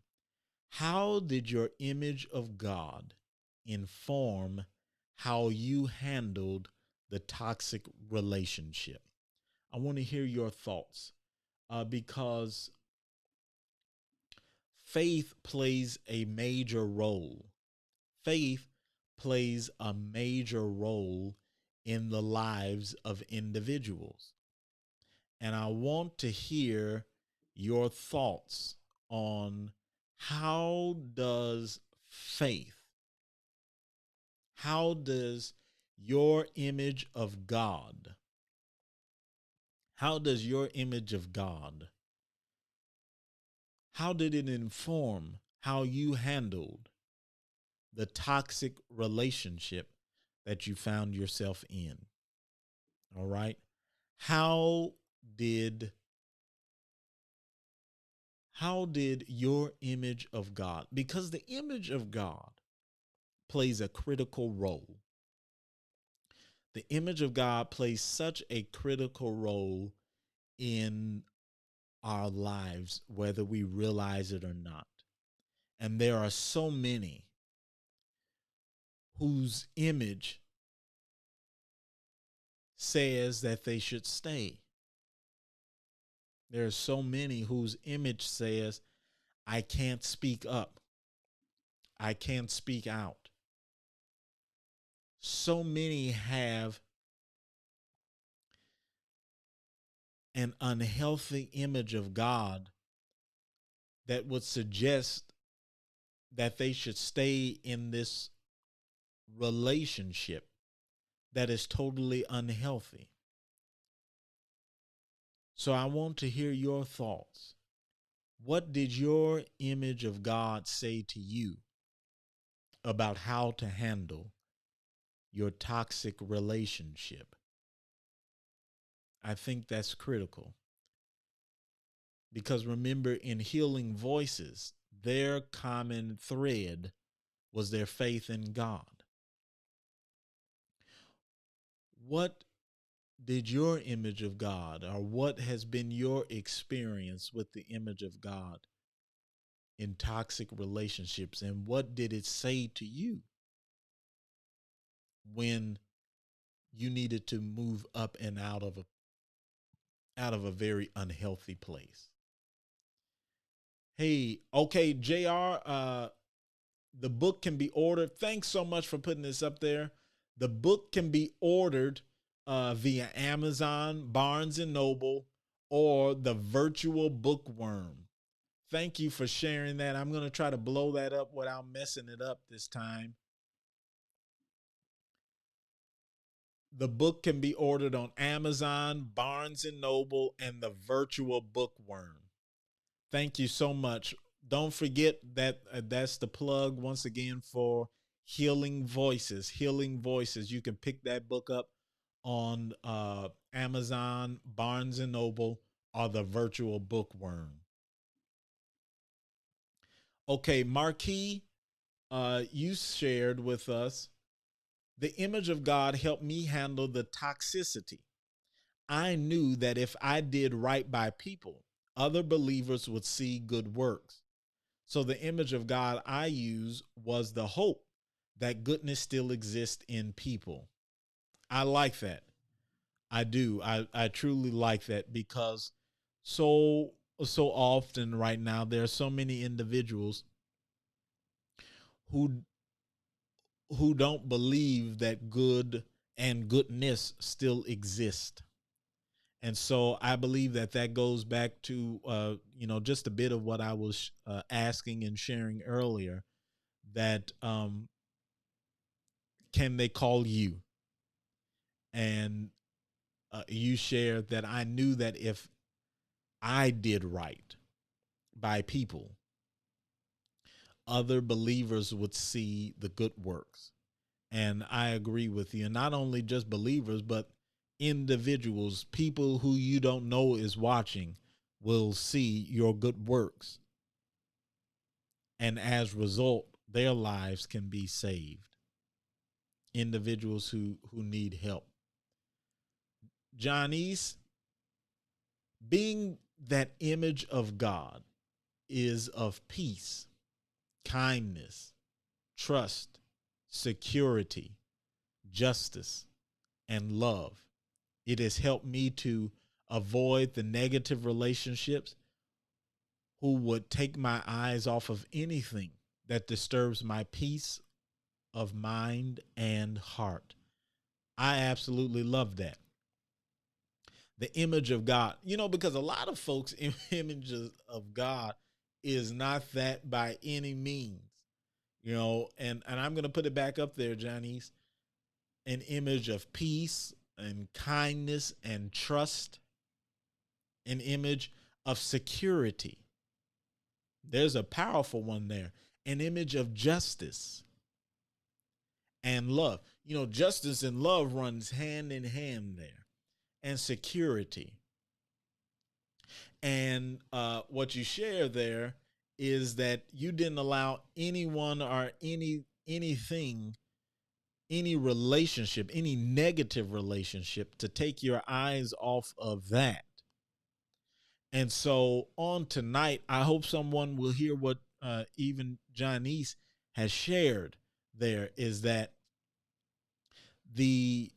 How did your image of God inform how you handled the toxic relationship? I want to hear your thoughts because faith plays a major role. Faith plays a major role in the lives of individuals. And I want to hear your thoughts on how does faith, how does your image of God, how does your image of God, how did it inform how you handled the toxic relationship that you found yourself in? All right. How did how did your image of God, because the image of God plays a critical role. The image of God plays such a critical role in our lives, whether we realize it or not. And there are so many whose image says that they should stay. There are so many whose image says, I can't speak up. I can't speak out. So many have an unhealthy image of God that would suggest that they should stay in this relationship that is totally unhealthy. So I want to hear your thoughts. What did your image of God say to you about how to handle your toxic relationship? I think that's critical. Because remember, in Healing Voices, their common thread was their faith in God. What did your image of God, or what has been your experience with the image of God in toxic relationships, and what did it say to you when you needed to move up and out of a very unhealthy place? Hey, okay, JR, the book can be ordered. Thanks so much for putting this up there. The book can be ordered via Amazon, Barnes and Noble, or the Virtual Bookworm. Thank you for sharing that. I'm going to try to blow that up without messing it up this time. The book can be ordered on Amazon, Barnes and Noble, and the Virtual Bookworm. Thank you so much. Don't forget that that's the plug once again for Healing Voices. Healing Voices. You can pick that book up on Amazon, Barnes and Noble, or the Virtual Bookworm. Okay, Marquis, you shared with us, the image of God helped me handle the toxicity. I knew that if I did right by people, other believers would see good works. So the image of God I used was the hope that goodness still exists in people. I like that. I do. I truly like that because so so often right now there are so many individuals who don't believe that good and goodness still exist. And so I believe that that goes back to just a bit of what I was asking and sharing earlier, that can they call you? And you shared that I knew that if I did right by people, other believers would see the good works. And I agree with you. And not only just believers, but individuals, people who you don't know is watching, will see your good works. And as a result, their lives can be saved. Individuals who need help. Johnny's, being that image of God is of peace, kindness, trust, security, justice, and love. It has helped me to avoid the negative relationships who would take my eyes off of anything that disturbs my peace of mind and heart. I absolutely love that. The image of God, because a lot of folks' images of God is not that by any means, and I'm going to put it back up there, Johnny's, an image of peace and kindness and trust, an image of security. There's a powerful one there, an image of justice and love. Justice and love runs hand in hand there, and security. And what you share there is that you didn't allow anyone or anything, any relationship, any negative relationship to take your eyes off of that. And so on tonight, I hope someone will hear what even Janice has shared there, is that the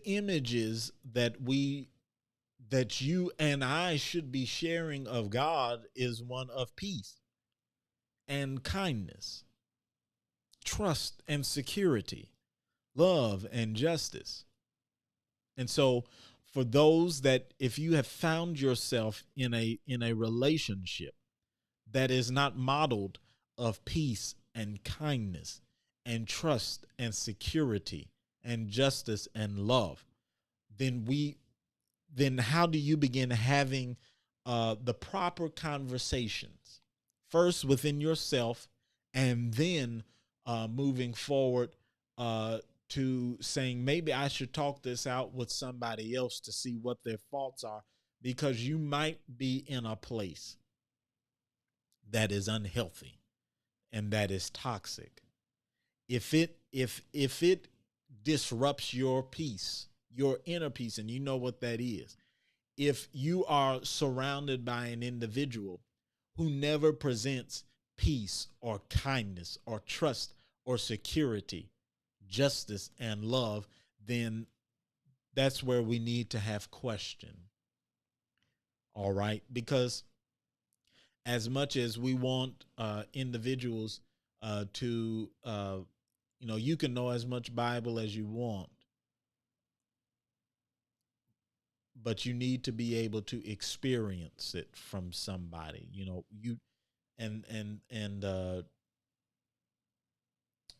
images that you and I should be sharing of God is one of peace and kindness, trust and security, love and justice. And so for those that, if you have found yourself in a relationship that is not modeled of peace and kindness and trust and security and justice and love, then how do you begin having the proper conversations, first within yourself, and then moving forward to saying, maybe I should talk this out with somebody else to see what their faults are, because you might be in a place that is unhealthy and that is toxic. If it disrupts your peace, your inner peace, and you know what that is, if you are surrounded by an individual who never presents peace or kindness or trust or security, justice and love, then that's where we need to have question. All right? Because as much as we want individuals to, you can know as much Bible as you want, but you need to be able to experience it from somebody. And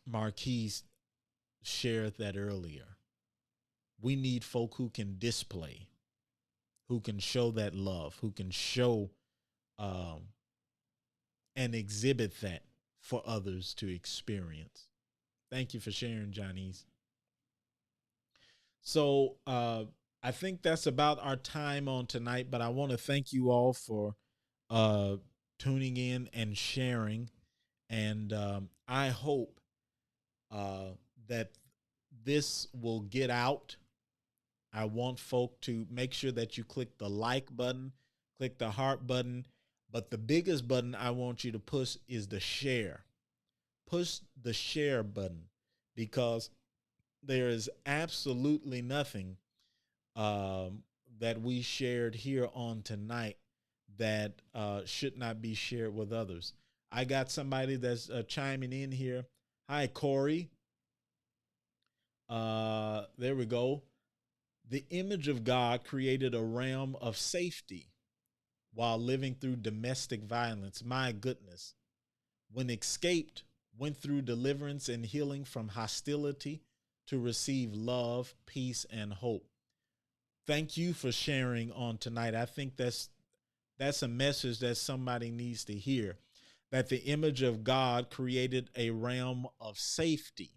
Marquise shared that earlier. We need folk who can display, who can show that love, who can show and exhibit that for others to experience. Thank you for sharing, Johnny's. So I think that's about our time on tonight, but I want to thank you all for tuning in and sharing. And I hope that this will get out. I want folk to make sure that you click the like button, click the heart button, but the biggest button I want you to push is the share. push the share button, because there is absolutely nothing um, that we shared here on tonight that should not be shared with others. I got somebody that's chiming in here. Hi, Corey. There we go. The image of God created a realm of safety while living through domestic violence. My goodness. When escaped, went through deliverance and healing from hostility to receive love, peace, and hope. Thank you for sharing on tonight. I think that's a message that somebody needs to hear, that the image of God created a realm of safety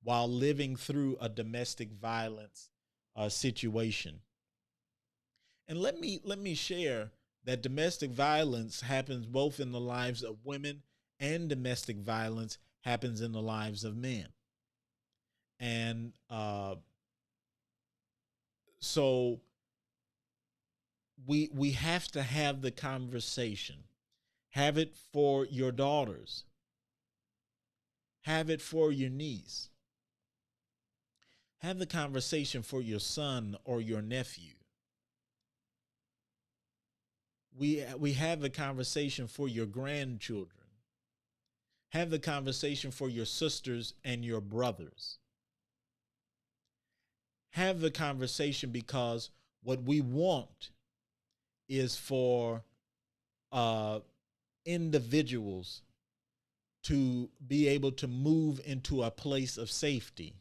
while living through a domestic violence situation. And let me share that domestic violence happens both in the lives of women, and domestic violence happens in the lives of men. And so we have to have the conversation. Have it for your daughters. Have it for your niece. Have the conversation for your son or your nephew. We have the conversation for your grandchildren. Have the conversation for your sisters and your brothers. Have the conversation, because what we want is for individuals to be able to move into a place of safety.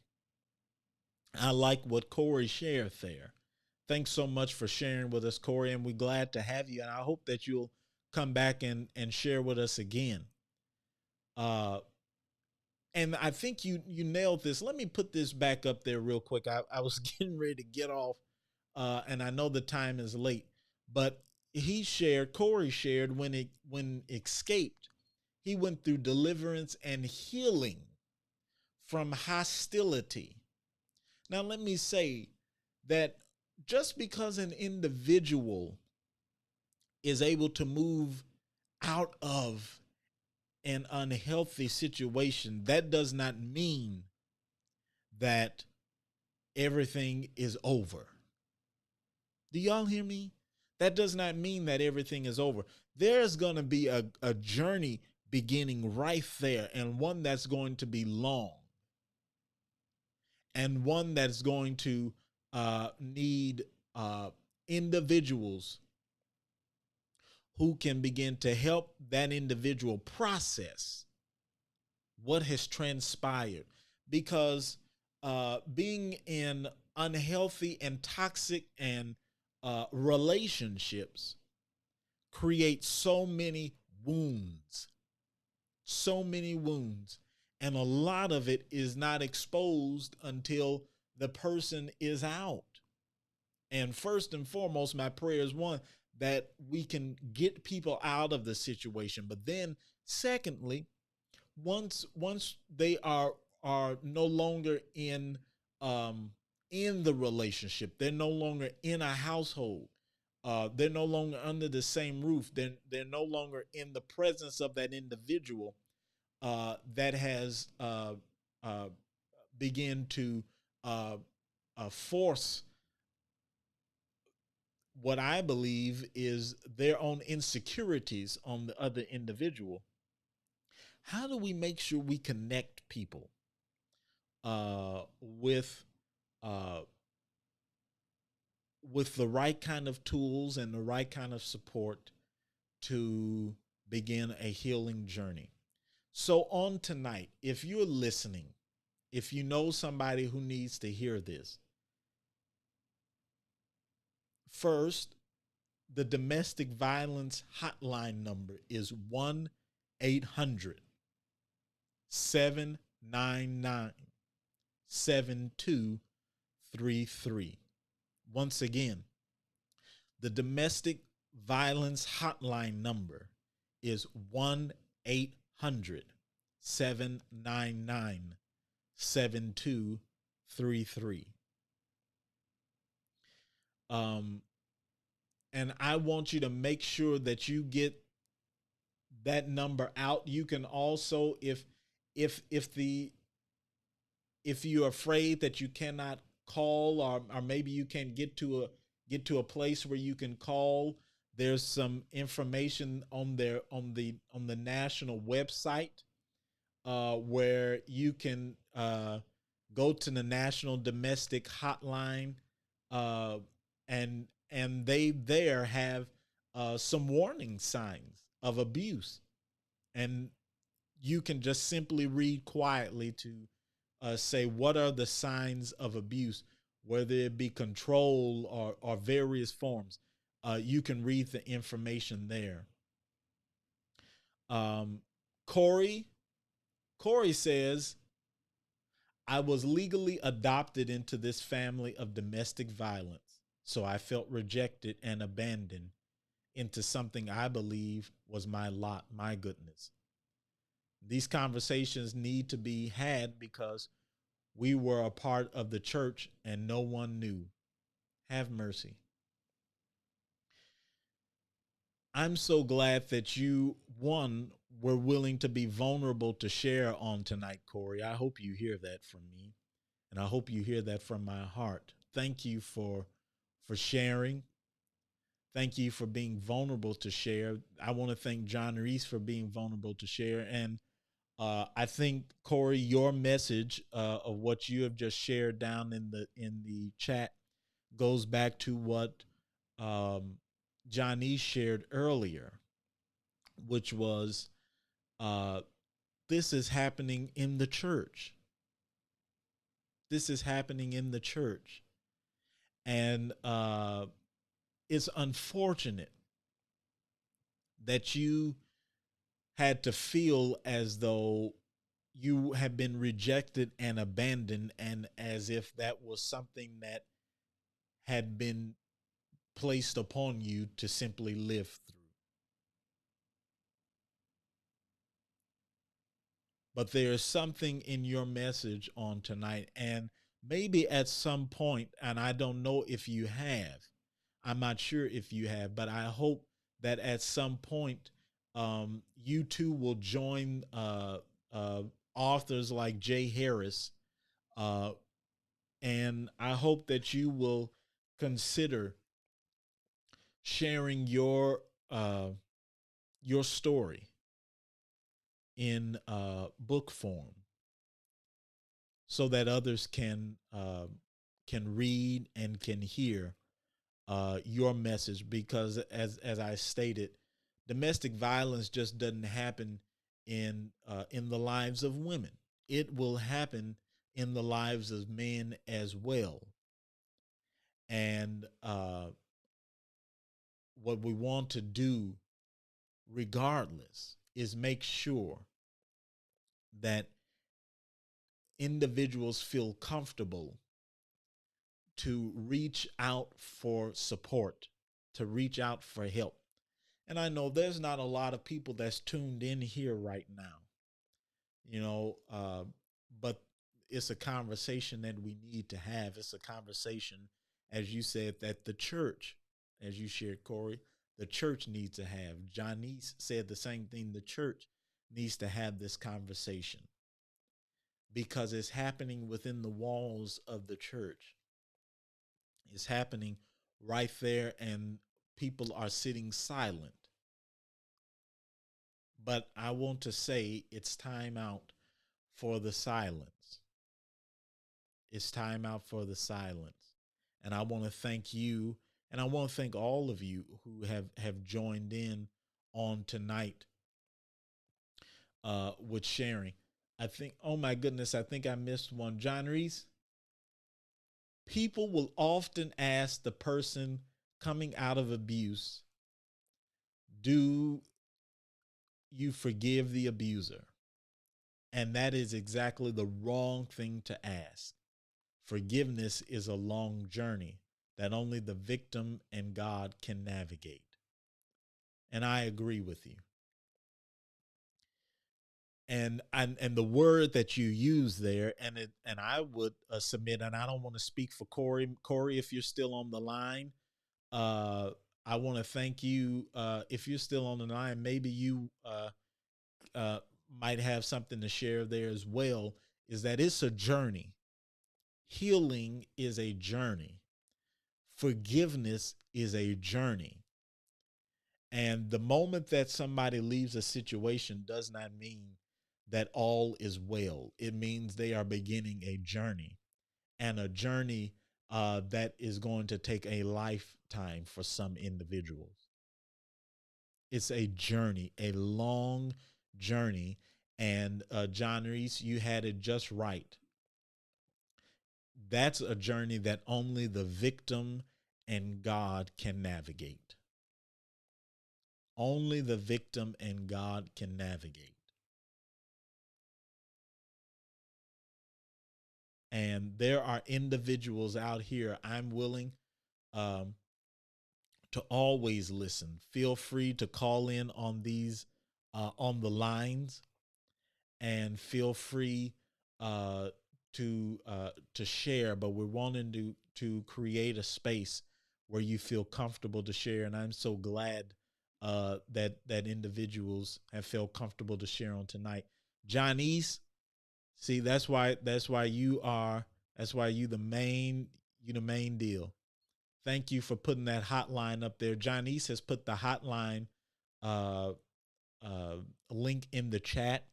I like what Corey shared there. Thanks so much for sharing with us, Corey, and we're glad to have you. And I hope that you'll come back and share with us again. And I think you nailed this. Let me put this back up there real quick. I was getting ready to get off, and I know the time is late, but Corey shared when escaped, he went through deliverance and healing from hostility. Now, let me say that just because an individual is able to move out of an unhealthy situation, that does not mean that everything is over. Do y'all hear me? That does not mean that everything is over. There's going to be a journey beginning right there, and one that's going to be long, and one that's going to need individuals who can begin to help that individual process what has transpired. Because being in unhealthy and toxic and relationships create so many wounds, and a lot of it is not exposed until the person is out. And first and foremost, my prayer is, one, that we can get people out of the situation. But then secondly, once they are no longer in the relationship, they're no longer in a household, they're no longer under the same roof, they're no longer in the presence of that individual that has begin to force what I believe is their own insecurities on the other individual. How do we make sure we connect people with uh, with the right kind of tools and the right kind of support to begin a healing journey? So on tonight, if you're listening, if you know somebody who needs to hear this, first, the domestic violence hotline number is 1-800-799-7233. Once again, the domestic violence hotline number is 1-800-799-7233. And I want you to make sure that you get that number out. You can also, if if you're afraid that you cannot call, or maybe you can't get to a place where you can call, there's some information on there on the national website, where you can go to the National Domestic Hotline, uh, and they there have some warning signs of abuse, and you can just simply read quietly to say what are the signs of abuse, whether it be control or various forms. You can read the information there. Um, Corey Corey says, I was legally adopted into this family of domestic violence, so I felt rejected and abandoned into something I believe was my lot. My goodness. These conversations need to be had because we were a part of the church and no one knew. Have mercy. I'm so glad that you, one, were willing to be vulnerable to share on tonight, Corey. I hope you hear that from me, and I hope you hear that from my heart. Thank you for sharing. Thank you for being vulnerable to share. I want to thank John Reese for being vulnerable to share, and I think, Corey, your message of what you have just shared down in the chat goes back to what um, Johnny shared earlier, which was uh, this is happening in the church. This is happening in the church, and it's unfortunate that you had to feel as though you have been rejected and abandoned, and as if that was something that had been placed upon you to simply live through. But there is something in your message on tonight, and maybe at some point, and I don't know if you have, I'm not sure if you have, but I hope that at some point, you too will join uh, authors like Jay Harris, uh, and I hope that you will consider sharing uh, your story in book form, so that others can read and can hear your message. Because as I stated, domestic violence just doesn't happen in the lives of women. It will happen in the lives of men as well. And what we want to do, regardless, is make sure that individuals feel comfortable to reach out for support, to reach out for help. And I know there's not a lot of people that's tuned in here right now, you know, but it's a conversation that we need to have. It's a conversation, as you said, that the church, as you shared, Corey, the church needs to have. Janice said the same thing. The church needs to have this conversation because it's happening within the walls of the church. It's happening right there, and people are sitting silent. But I want to say it's time out for the silence. It's time out for the silence. And I want to thank you, and I want to thank all of you who have joined in on tonight with sharing. I think, oh my goodness, I think I missed one. John Reese, people will often ask the person coming out of abuse, do you forgive the abuser? And that is exactly the wrong thing to ask. Forgiveness is a long journey that only the victim and God can navigate. And I agree with you. And the word that you use there, and I would submit, and I don't want to speak for Corey. Corey, if you're still on the line, uh, I want to thank you. If you're still on the line, maybe you might have something to share there as well, is that it's a journey. Healing is a journey. Forgiveness is a journey. And the moment that somebody leaves a situation does not mean that all is well. It means they are beginning a journey, and a journey that is going to take a lifetime for some individuals. It's a journey, a long journey. And John Reese, you had it just right. That's a journey that only the victim and God can navigate. Only the victim and God can navigate. And there are individuals out here, I'm willing um, to always listen. Feel free to call in on these, on the lines, and feel free uh, to share. But we're wanting to create a space where you feel comfortable to share. And I'm so glad that individuals have felt comfortable to share on tonight. Johnny's, see, that's why you the main deal. Thank you for putting that hotline up there. Johnny's has put the hotline uh, uh, link in the chat.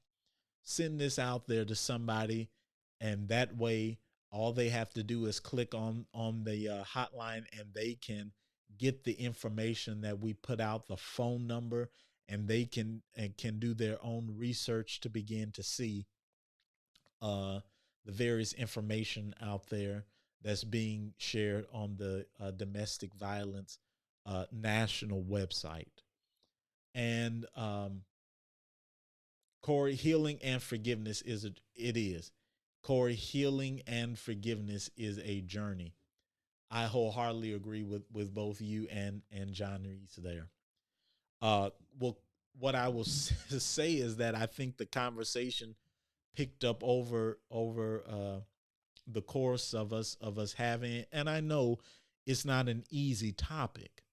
Send this out there to somebody, and that way, all they have to do is click on the hotline, and they can get the information that we put out, the phone number, and they can do their own research to begin to see uh, the various information out there that's being shared on the domestic violence national website. And Corey, healing and forgiveness it is. Corey, healing and forgiveness is a journey. I wholeheartedly agree with both you and John Reese there. Well, what I will say is that I think the conversation picked up over the course of us having it, and I know it's not an easy topic.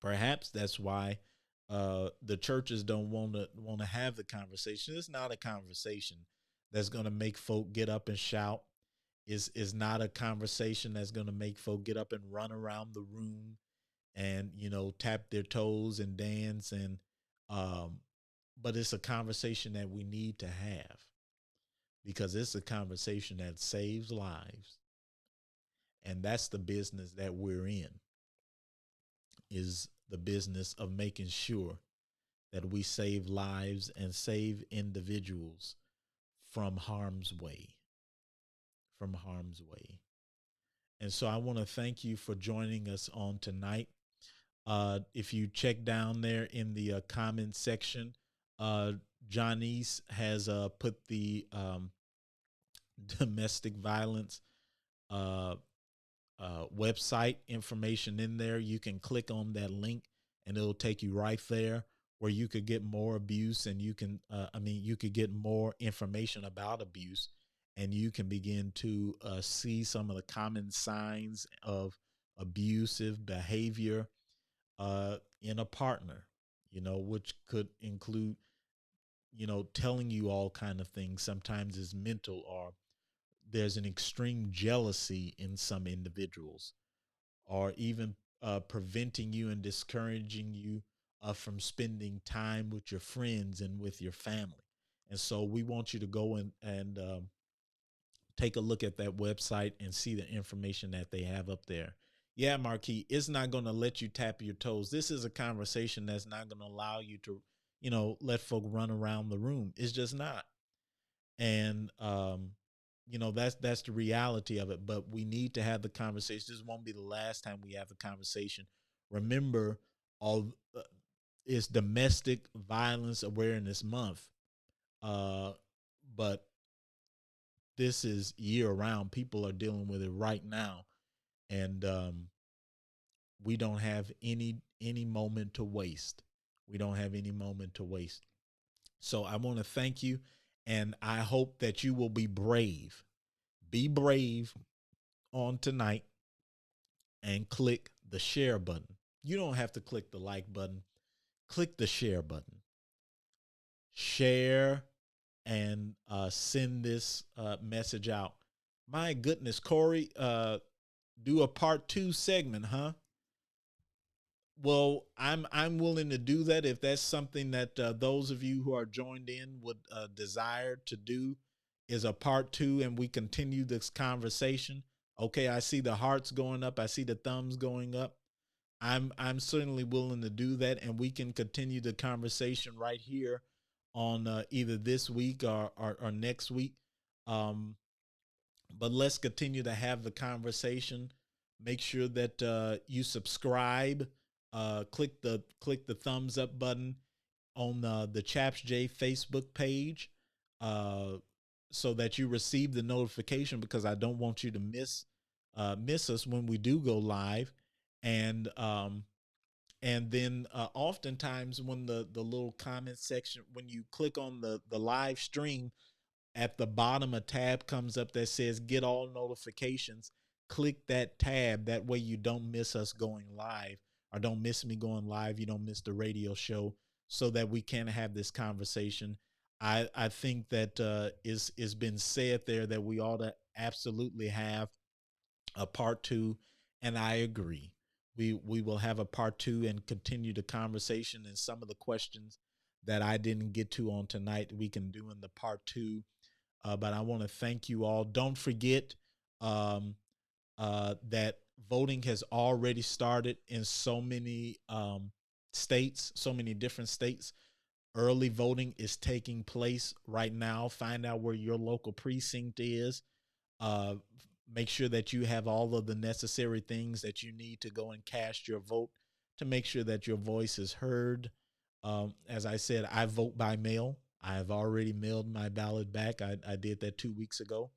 Perhaps that's why the churches don't want to have the conversation. It's not a conversation that's going to make folk get up and shout. Is not a conversation that's going to make folk get up and run around the room and tap their toes and dance and um, but it's a conversation that we need to have because it's a conversation that saves lives, and that's the business that we're in, is the business of making sure that we save lives and save individuals from harm's way, from harm's way. And so I want to thank you for joining us on tonight. If you check down there in the comment section, Johnny's has put the domestic violence uh, website information in there. You can click on that link and it'll take you right there where you could get more abuse, and you can, you could get more information about abuse, and you can begin to see some of the common signs of abusive behavior in a partner, which could include, telling you all kind of things. Sometimes is mental, or there's an extreme jealousy in some individuals, or even preventing you and discouraging you from spending time with your friends and with your family. And so we want you to go and take a look at that website and see the information that they have up there. Yeah, Marquis, it's not going to let you tap your toes. This is a conversation that's not going to allow you to, let folk run around the room. It's just not. And that's the reality of it. But we need to have the conversation. This won't be the last time we have the conversation. Remember, all it's Domestic Violence Awareness Month, but this is year round. People are dealing with it right now, and we don't have any moment to waste. We don't have any moment to waste. So I want to thank you, and I hope that you will be brave. Be brave on tonight and click the share button. You don't have to click the like button. Click the share button. share, and send this message out. My goodness, Corey, do a part 2 segment, huh? Well, I'm willing to do that if that's something that those of you who are joined in would desire to do, is a part 2, and we continue this conversation. Okay, I see the hearts going up. I see the thumbs going up. I'm certainly willing to do that, and we can continue the conversation right here on either this week or next week. Um, but let's continue to have the conversation. Make sure that you subscribe. Click the thumbs up button on the Chaps J Facebook page, uh, so that you receive the notification, because I don't want you to miss us when we do go live. And then oftentimes when the little comment section, when you click on the live stream, at the bottom a tab comes up that says get all notifications. Click that tab. That way you don't miss us going live, or don't miss me going live. You don't miss the radio show, so that we can have this conversation. I think that is been said there that we ought to absolutely have a part 2, and I agree. We will have a part 2 and continue the conversation, and some of the questions that I didn't get to on tonight we can do in the part 2. But I want to thank you all. Don't forget um, that voting has already started in so many states, so many different states. Early voting is taking place right now. Find out where your local precinct is. Uh, Make sure that you have all of the necessary things that you need to go and cast your vote, to make sure that your voice is heard. As I said, I vote by mail. I have already mailed my ballot back. I did that 2 weeks ago.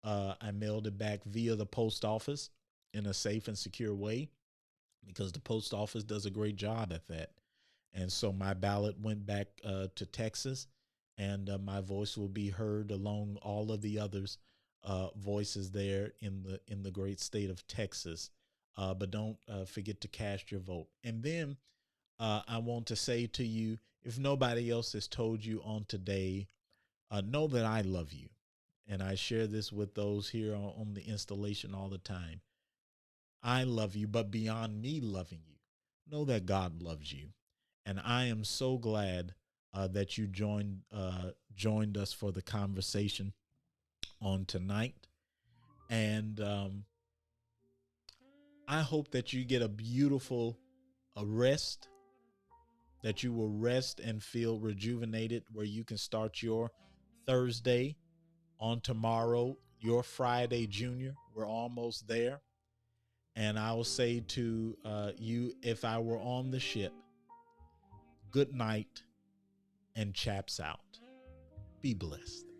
I mailed it back via the post office in a safe and secure way, because the post office does a great job at that. And so my ballot went back to Texas, and my voice will be heard along all of the others' voices there in the great state of Texas. But don't forget to cast your vote. And then I want to say to you, if nobody else has told you on today, know that I love you. And I share this with those here on the installation all the time. I love you, but beyond me loving you, know that God loves you. And I am so glad that you joined us for the conversation on tonight. And I hope that you get a beautiful rest, that you will rest and feel rejuvenated, where you can start your Thursday on tomorrow, your Friday, Junior. We're almost there. And I will say to you, if I were on the ship, good night and chaps out. Be blessed.